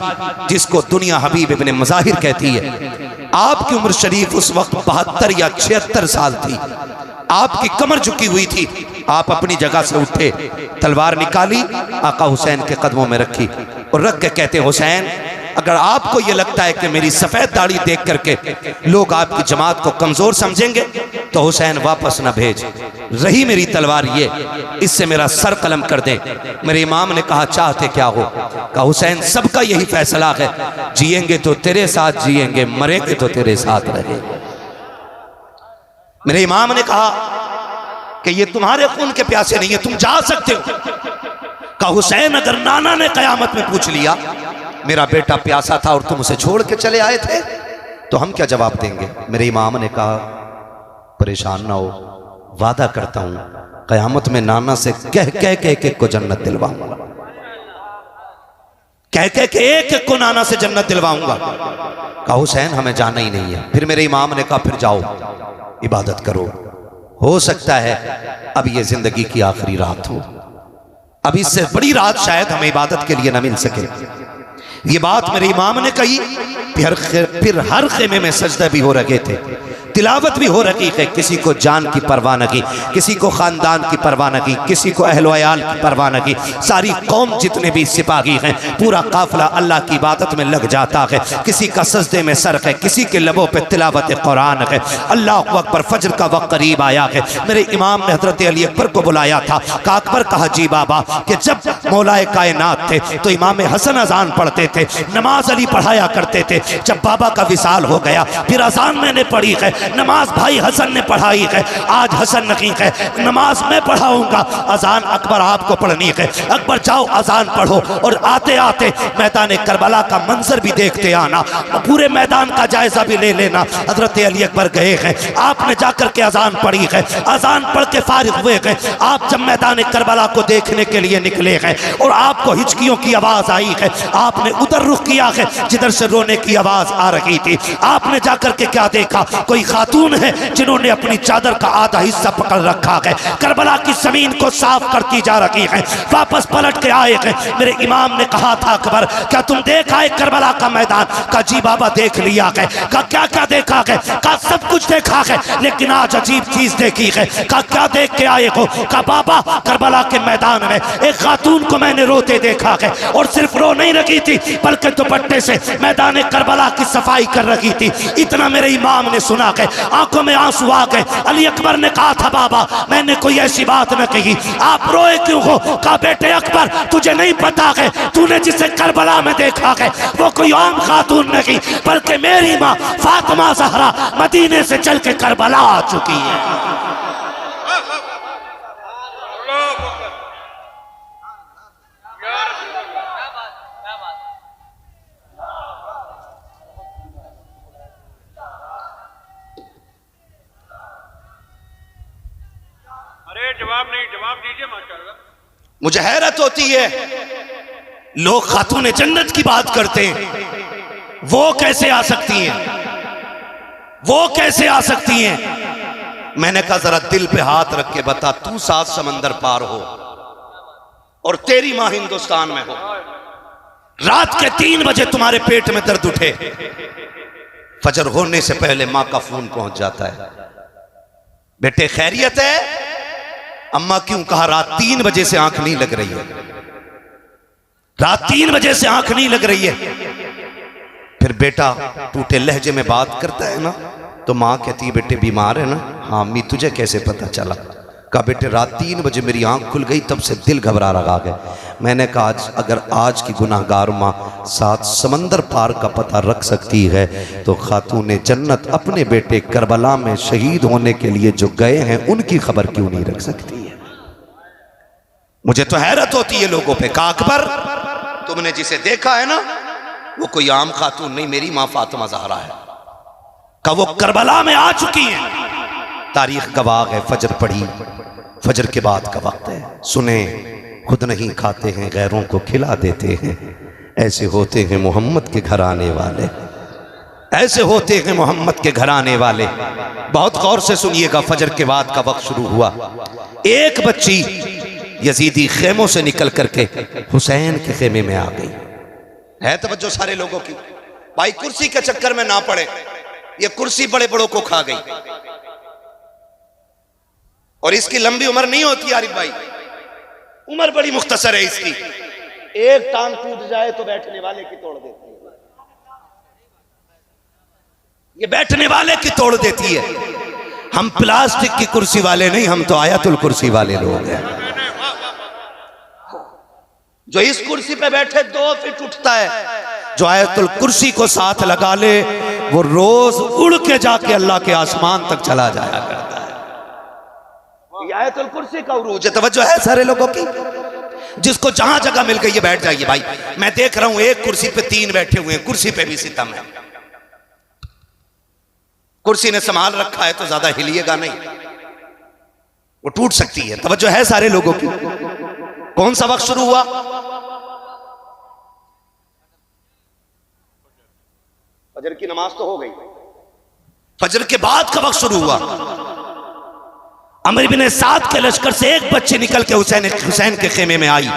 [SPEAKER 1] जिसको दुनिया हबीब इब्ने मज़ाहिर कहती है, आपकी उम्र शरीफ उस वक्त 72 या 76 साल थी। आपकी कमर झुकी हुई थी। आप अपनी जगह से उठे, तलवार निकाली, आका हुसैन के कदमों में रखी और रख के कहते हुसैन अगर आपको ये लगता है कि मेरी सफेद दाढ़ी देख करके लोग आपकी जमात को कमजोर समझेंगे तो हुसैन वापस न भेज, रही मेरी तलवार ये, इससे मेरा सर कलम कर दे। मेरे इमाम ने कहा चाहते क्या हो? कहा हुसैन सबका यही फैसला है, जिएंगे तो तेरे साथ जिएंगे, मरेंगे तो तेरे साथ रहेंगे। मेरे इमाम ने कहा कि ये तुम्हारे खून के प्यासे नहीं है, तुम जा सकते हो। कहा हुसैन अगर नाना ने कयामत में पूछ लिया मेरा बेटा प्यासा था और तुम उसे छोड़ के चले आए थे तो हम क्या जवाब देंगे? मेरे इमाम ने कहा परेशान ना हो, वादा करता हूं कयामत में नाना से कह कह के एक एक को जन्नत दिलवाऊंगा, कह कह के एक एक को नाना से जन्नत दिलवाऊंगा। कहा हुसैन हमें जाना ही नहीं है। फिर मेरे इमाम ने कहा फिर जाओ इबादत करो, हो सकता है अब ये जिंदगी की आखिरी रात हो, अब इससे बड़ी रात शायद हमें इबादत के लिए ना मिल सके। ये बात मेरे इमाम ने कही। फिर हर खेमे में सजदा भी हो रहे थे, तिलावत भी हो रही है, किसी को जान की परवाह न की, किसी को खानदान की परवाह न की, किसी को अहल वयाल की परवाह न की। सारी कौम जितने भी सिपाही हैं, पूरा काफिला अल्लाह की इबादत में लग जाता है। किसी का सजदे में सर है, किसी के लबों पे तिलावत कुरान है। अल्लाह अकबर, फजर का वक्त करीब आया है। मेरे इमाम ने हजरत अली अकबर को बुलाया था। का अकबर कहा जी बाबा कि जब मौलाए कायनात थे तो इमाम हसन अजान पढ़ते थे, नमाज अली पढ़ाया करते थे। जब बाबा का विसाल हो गया फिर अजान मैंने पढ़ी है, नमाज भाई हसन ने पढ़ाई है। आज हसन नहीं है, नमाज मैं पढ़ाऊंगा, अजान अकबर आपको पढ़नी है। अकबर जाओ अजान पढ़ो और आते आते मैदान करबला का मंजर भी देखते आना, पूरे मैदान का जायजा भी ले लेना। हजरत अली अकबर गए हैं, आपने जाकर के अजान पढ़ी है, अजान पढ़ के फारिग हुए हैं। आप जब मैदान करबला को देखने के लिए निकले हैं और आपको हिचकियों की आवाज आई है, आपने उधर रुख किया है जिधर से रोने की आवाज आ रही थी। आपने जाकर के क्या देखा, कोई खातून है जिन्होंने अपनी चादर का आधा हिस्सा पकड़ रखा है, करबला की जमीन को साफ करती जा रही है। वापस पलट के आए हैं। मेरे इमाम ने कहा था अकबर क्या तुम देख आए करबला का मैदान? का जी बाबा देख लिया है। का क्या क्या देखा है? का सब कुछ देखा है, लेकिन आज अजीब चीज देखी है। का क्या देख के आए हो? का बाबा करबला के मैदान में एक खातून को मैंने रोते देखा है, और सिर्फ रो नहीं रही थी बल्कि दुपट्टे से मैदान करबला की सफाई कर रही थी। इतना मेरे इमाम ने सुना है, आंखों में आंसू आ गए। अली अकबर ने कहा था बाबा मैंने कोई ऐसी बात न कही, आप रोए क्यों हो? कहा बेटे अकबर तुझे नहीं पता है, तूने जिसे करबला में देखा है वो कोई आम खातून नहीं बल्कि मेरी माँ फातिमा ज़हरा मदीने से चल के करबला आ चुकी है।
[SPEAKER 2] जवाब नहीं, जवाब दीजिए माशाअल्लाह।
[SPEAKER 1] मुझे हैरत होती है, लोग खातून जन्नत की बात करते हैं, वो कैसे आ सकती हैं? वो कैसे आ सकती हैं? मैंने कहा जरा दिल पे हाथ रख के बता, तू 7 समंदर पार हो और तेरी मां हिंदुस्तान में हो, रात के 3 बजे तुम्हारे पेट में दर्द उठे, फजर होने से पहले मां का फोन पहुंच जाता है, बेटे खैरियत है? अम्मा क्यों? कहा रात 3 बजे से आंख नहीं लग रही है, रात 3 बजे से आंख नहीं लग रही है। फिर बेटा टूटे लहजे में बात करता है ना, तो माँ कहती है बेटे बीमार है ना? हाँ अम्मी तुझे कैसे पता चला? कहा बेटे रात 3 बजे मेरी आंख खुल गई, तब से दिल घबरा रहा है। मैंने कहा अगर आज की गुनाहगार माँ 7 समंदर पार का पता रख सकती है तो खातून जन्नत अपने बेटे करबला में शहीद होने के लिए जो गए हैं उनकी खबर क्यों नहीं रख सकती है? मुझे तो हैरत होती है लोगों पे। कहा अकबर तुमने जिसे देखा है ना वो कोई आम खातून नहीं, मेरी माँ फातिमा ज़हरा है। कहा वो करबला में आ चुकी हैं, तारीख गवाह है। फजर पढ़ी, फजर के बाद का वक्त है, सुने खुद नहीं खाते हैं गैरों को खिला देते हैं, ऐसे होते हैं मोहम्मद के घर आने वाले, ऐसे होते हैं मोहम्मद के घर आने वाले। बहुत गौर से सुनिएगा, फजर के बाद का वक्त शुरू हुआ। एक बच्ची यजीदी खेमों से निकल करके हुसैन के खेमे में आ गई। है तवज्जो सारे लोगों की? भाई कुर्सी के चक्कर में ना पड़े, ये कुर्सी बड़े बड़ों को खा गई और इसकी लंबी उम्र नहीं होती आरिफ भाई, उम्र बड़ी मुख्तसर है इसकी। एक टांग टूट जाए तो बैठने वाले की तोड़ देती है, ये बैठने वाले की तोड़ देती है। हम प्लास्टिक की कुर्सी वाले नहीं, हम तो आयतुल कुर्सी वाले लोग हैं। जो इस कुर्सी पे बैठे 2 फीट उठता है, जो आयतुल कुर्सी को साथ लगा ले वो रोज उड़ के जाके अल्लाह के आसमान तक चला जाया करता है। ये आयतुल कुर्सी का उरूज है। तवज्जो है सारे लोगों की? जिसको जहां जगह मिल गई है बैठ जाइए भाई। मैं देख रहा हूं एक कुर्सी पे 3 बैठे हुए हैं, कुर्सी पे भी सितम है। कुर्सी ने संभाल रखा है तो ज्यादा हिलिएगा नहीं, वो टूट सकती है। तवज्जो है सारे लोगों की? कौन सा वक्त शुरू हुआ? फजर की नमाज तो हो गई, फजर के बाद का वक्त शुरू हुआ। अमर बिन साद के लश्कर से एक बच्ची निकल के हुसैन के खेमे में आई।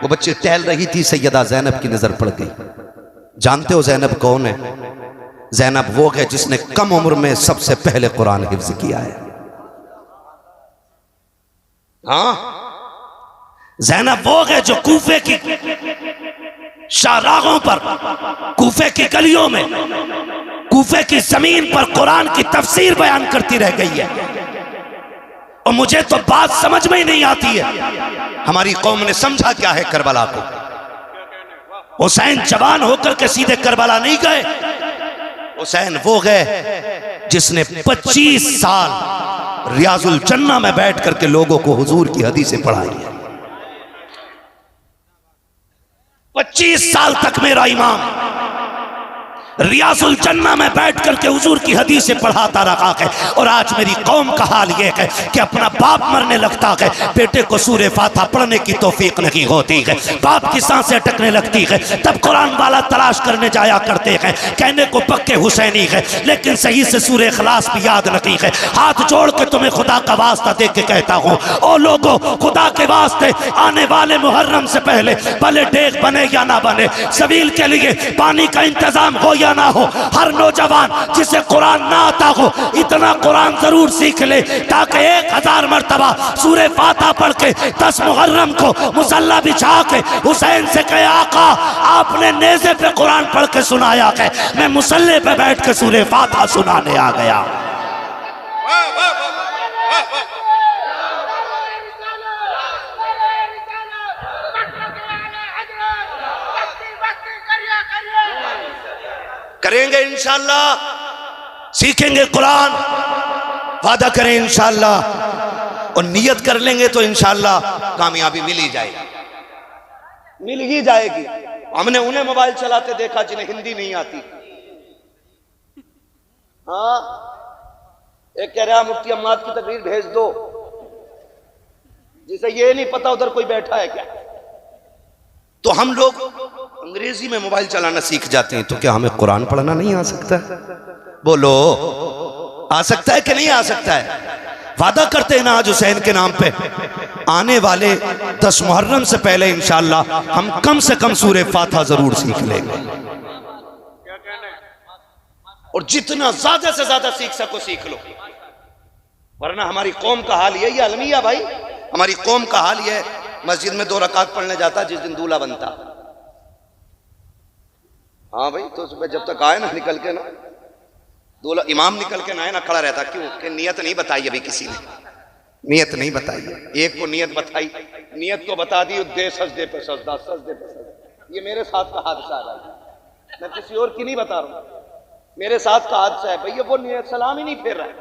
[SPEAKER 1] वो बच्ची टहल रही थी, सैयदा ज़ैनब की नजर पड़ गई। जानते हो ज़ैनब कौन है? ज़ैनब वो है जिसने कम उम्र में सबसे पहले कुरान हिफ्ज किया है। हाँ, ज़ैनब वो है जो कूफे की शाहराहों पर, कूफे की गलियों में, कूफे की जमीन पर कुरान की तफसीर बयान करती रह गई है। और मुझे तो बात समझ में ही नहीं आती है, हमारी कौम ने समझा क्या है करबला को। हुसैन जवान होकर के सीधे करबला नहीं गए। हुसैन वो गए जिसने 25 साल रियाजुल जन्ना में बैठ करके लोगों को हुजूर की हदीसें पढ़ाई है। 25 साल तक मेरा इमाम रियाजुल जन्ना में बैठ करके हुजूर की हदीसें पढ़ाता रहा है। और आज मेरी कौम का हाल यह है कि अपना बाप मरने लगता है, बेटे को सूरे फातिहा पढ़ने की तौफीक नहीं होती है, बाप की सांसें अटकने लगती है, तब कुरान वाला तलाश करने जाया करते हैं। कहने को पक्के हुसैनी है लेकिन सही से सूरे इखलास भी याद नहीं है। हाथ जोड़ के तुम्हें खुदा का वास्ता दे के कहता हूँ, ओ लोगों, खुदा के वास्ते आने वाले मुहर्रम से पहले भले डेग बने या ना बने, सबील के लिए पानी का इंतजाम हो या ना हो, हर नौजवान जिसे कुरान ना आता हो इतना कुरान जरूर सीख ले ताकि 1000 मरतबा सूरे फातिहा पढ़ के 10 मुहर्रम को मुसल्ला बिछा के हुसैन से कहे, आका आपने नेज़े पे कुरान पढ़ के सुनाया है, मैं मुसल्ले पे बैठ के सूरे फातिहा सुनाने आ गया। करेंगे इंशाअल्लाह, सीखेंगे कुरान, वादा करें इंशाअल्लाह, और नियत कर लेंगे तो इंशाअल्लाह कामयाबी मिल ही जाएगी, मिल ही जाएगी। हमने उन्हें मोबाइल चलाते देखा जिन्हें हिंदी नहीं आती। हाँ, एक कह रहा मुफ्ती अम्माद की तकरीर भेज दो, जिसे ये नहीं पता उधर कोई बैठा है क्या। तो हम लोग अंग्रेजी में मोबाइल चलाना सीख जाते हैं, तो क्या हमें कुरान पढ़ना नहीं आ सकता है? बोलो, आ सकता है कि नहीं आ सकता है? वादा करते हैं ना आज हुसैन के नाम पे, आने वाले 10 मुहर्रम से पहले इंशाअल्लाह हम कम से कम सूरे फातिहा जरूर सीख लेंगे, और जितना ज्यादा से ज्यादा सीख सको सीख लो, वरना हमारी कौम का हाल यही है अलमिया भाई, हमारी कौम का हाल यह है, मस्जिद में 2 रकात पढ़ने जाता जिस दिन दूल्हा बनता। हाँ भाई, तो सुबह जब तक आए ना निकल के ना, दूल्हा इमाम निकल के ना आए ना, खड़ा रहता। क्यों? कि नियत नहीं बताई अभी किसी ने, नियत नहीं बताई है। एक को नियत बताई, नियत को बता दी, दे सजदे पे सजदा, सजदे पे सजदा। ये मेरे साथ का हादसा है, मैं किसी और की नहीं बता रहा हूँ, मेरे साथ का हादसा है भैया। वो नियत सलाम ही नहीं फेर रहा है,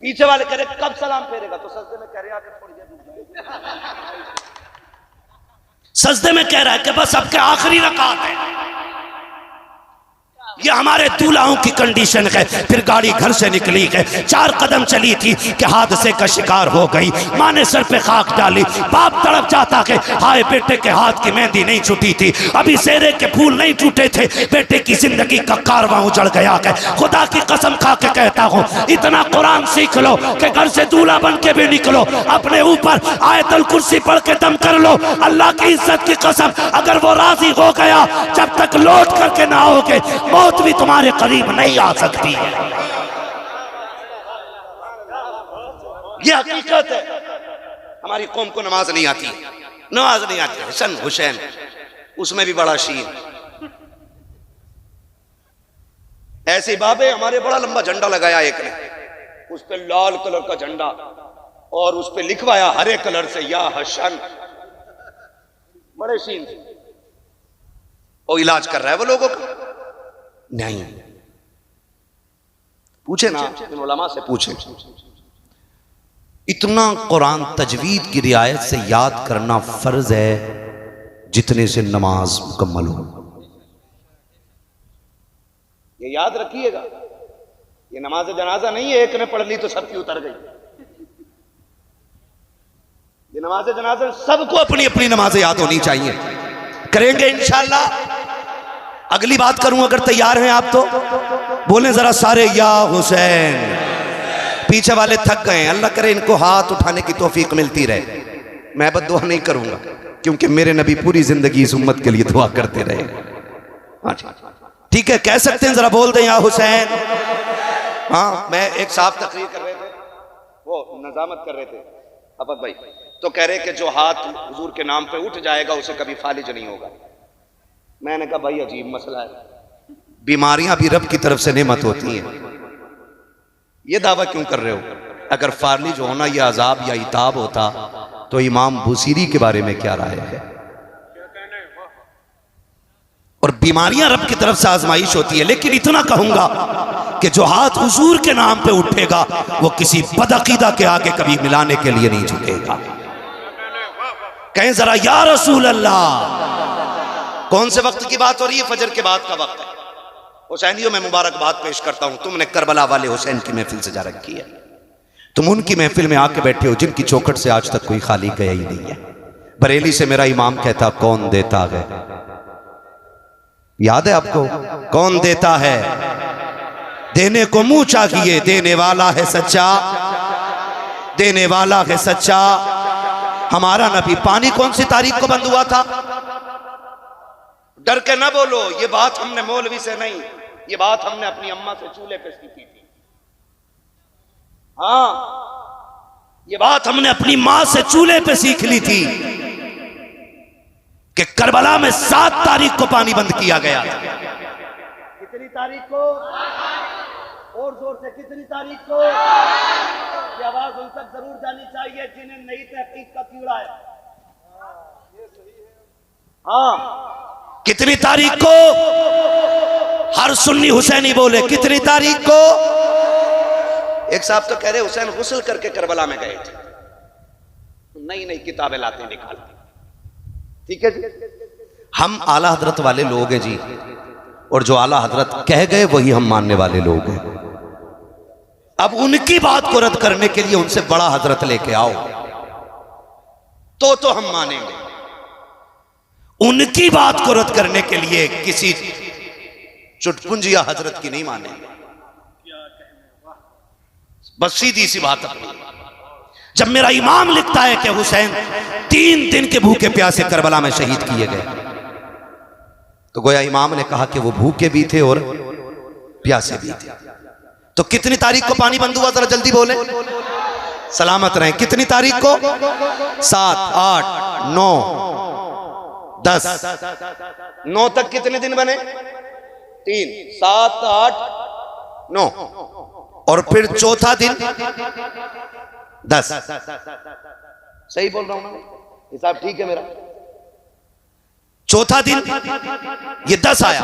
[SPEAKER 1] पीछे वाले कह रहे कब सलाम फेरेगा, तो सजदे में कह रहे आके थोड़ी देर सजदे में कह रहा है कि बस अब के आखिरी रकात है। ये हमारे दूल्हाओं की कंडीशन है। फिर गाड़ी घर से निकली है, 4 कदम चली थी कि हादसे का शिकार हो गई। माँ ने सर पे खाक डाली, बाप तड़प जाता है, हाय बेटे के हाथ की मेहंदी नहीं छूटी थी, अभी सेरे के फूल नहीं टूटे थे, बेटे की जिंदगी का कारवां उजड़ गया है। खुदा की कसम खा के कहता हूँ, इतना कुरान सीख लो कि घर से दूल्हा बन के भी निकलो, अपने ऊपर आयतुल कुर्सी पढ़ के दम कर लो। अल्लाह की इज्जत की कसम, अगर वो राजी हो गया, जब तक लौट करके ना आओगे मौत भी तुम्हारे करीब नहीं आ सकती है। यह हकीकत है। हमारी कौम को नमाज नहीं आती, नमाज नहीं आती। हसन हुसैन उसमें भी बड़ा शीन। ऐसे बाबे हमारे बड़ा लंबा झंडा लगाया एक ने, उस पे लाल कलर का झंडा और उस पे लिखवाया हरे कलर से या हसन। बड़े शीन से वो इलाज कर रहा है वो लोगों का। नहीं, पूछे ना इन उलमा से पूछे। इतना कुरान तजवीद की रियायत से याद करना फर्ज है जितने से नमाज मुकम्मल हो। ये याद रखिएगा, ये नमाज जनाजा नहीं है एक ने पढ़ ली तो सबकी उतर गई। ये नमाज जनाजा सबको अपनी अपनी नमाज याद होनी चाहिए। करेंगे इंशाअल्लाह। अगली बात करूं, अगर तैयार हैं आप तो बोलें जरा सारे या हुसैन। पीछे वाले थक गए, अल्लाह करे इनको हाथ उठाने की तौफीक मिलती रहे। मैं बद दुआ नहीं करूंगा क्योंकि मेरे नबी पूरी जिंदगी इस उम्मत के लिए दुआ करते रहे। हाँ जी, ठीक है, कह सकते हैं, जरा बोल दें या हुसैन। हाँ, मैं एक साहब तकरीर कर रहे थे, वो नजामत कर रहे थे अबद भाई, तो कह रहे कि जो हाथ हुजूर के नाम पे उठ जाएगा उसे कभी फालिज नहीं होगा। मैंने कहा भाई अजीब मसला है, बीमारियां भी रब की तरफ से नेमत होती हैं, ये दावा क्यों कर रहे हो? अगर फालिज होना या अजाब या इताब होता तो इमाम बुसीरी के बारे में क्या राय है? और बीमारियां रब की तरफ से आजमाइश होती है, लेकिन इतना कहूंगा कि जो हाथ हुजूर के नाम पे उठेगा वो किसी बदअकीदा के आगे कभी मिलाने के लिए नहीं झुकेगा। कहें जरा या रसूल अल्लाह। कौन से वक्त की बात हो रही है? फजर के बाद का वक्त है। हुसैनियों में मुबारकबाद पेश करता हूं, तुमने करबला वाले हुसैन की महफिल सजा रखी है। तुम उनकी महफिल में आके बैठे हो जिनकी चौखट से आज तक कोई खाली गया ही नहीं है। बरेली से मेरा इमाम कहता कौन देता है, याद है आपको? कौन देता है, देने को मुंह चाहिए, देने वाला है सच्चा, देने वाला है सच्चा। हमारा नबी, पानी कौन सी तारीख को बंद हुआ था? डर के ना बोलो, ये बात हमने मौलवी से नहीं, ये बात हमने अपनी अम्मा से चूल्हे पे सीखी थी। हाँ, ये बात हमने अपनी मां से चूल्हे पे सीख ली थी कि करबला में 7 तारीख को पानी बंद किया गया था। कितनी तारीख को? और जोर से, कितनी तारीख को? ये आवाज उन तक जरूर जानी चाहिए जिन्हें नई तहकीक का कीड़ा है। हाँ, कितनी तारीख को? हर सुन्नी हुसैनी बोले कितनी तारीख को? एक साहब तो कह रहे हुसैन गुस्ल करके करबला में गए थे। नई नई किताबें लाते निकालते। ठीक है जी, हम आला हजरत वाले लोग हैं जी, और जो आला हजरत कह गए वही हम मानने वाले लोग हैं। अब उनकी बात को रद्द करने के लिए उनसे बड़ा हजरत लेके आओ तो हम मानेंगे। उनकी बात को रद्द करने के लिए किसी चुटपुंजिया हजरत की नहीं मानेंगे। बस सीधी सी बात है। जब मेरा इमाम लिखता है कि हुसैन 3 दिन के भूखे प्यासे करबला में शहीद किए गए, तो गोया इमाम ने कहा कि वो भूखे भी थे और प्यासे भी थे। तो कितनी तारीख को पानी बंद हुआ? जरा जल्दी बोले, सलामत रहें। कितनी तारीख को? 7, 8, 9, 10। 9 तक कितने दिन बने? 3, 7, 8, 9, और फिर चौथा दिन 10। सही बोल रहा हूं ना? हिसाब ठीक है मेरा? चौथा दिन ये 10 आया।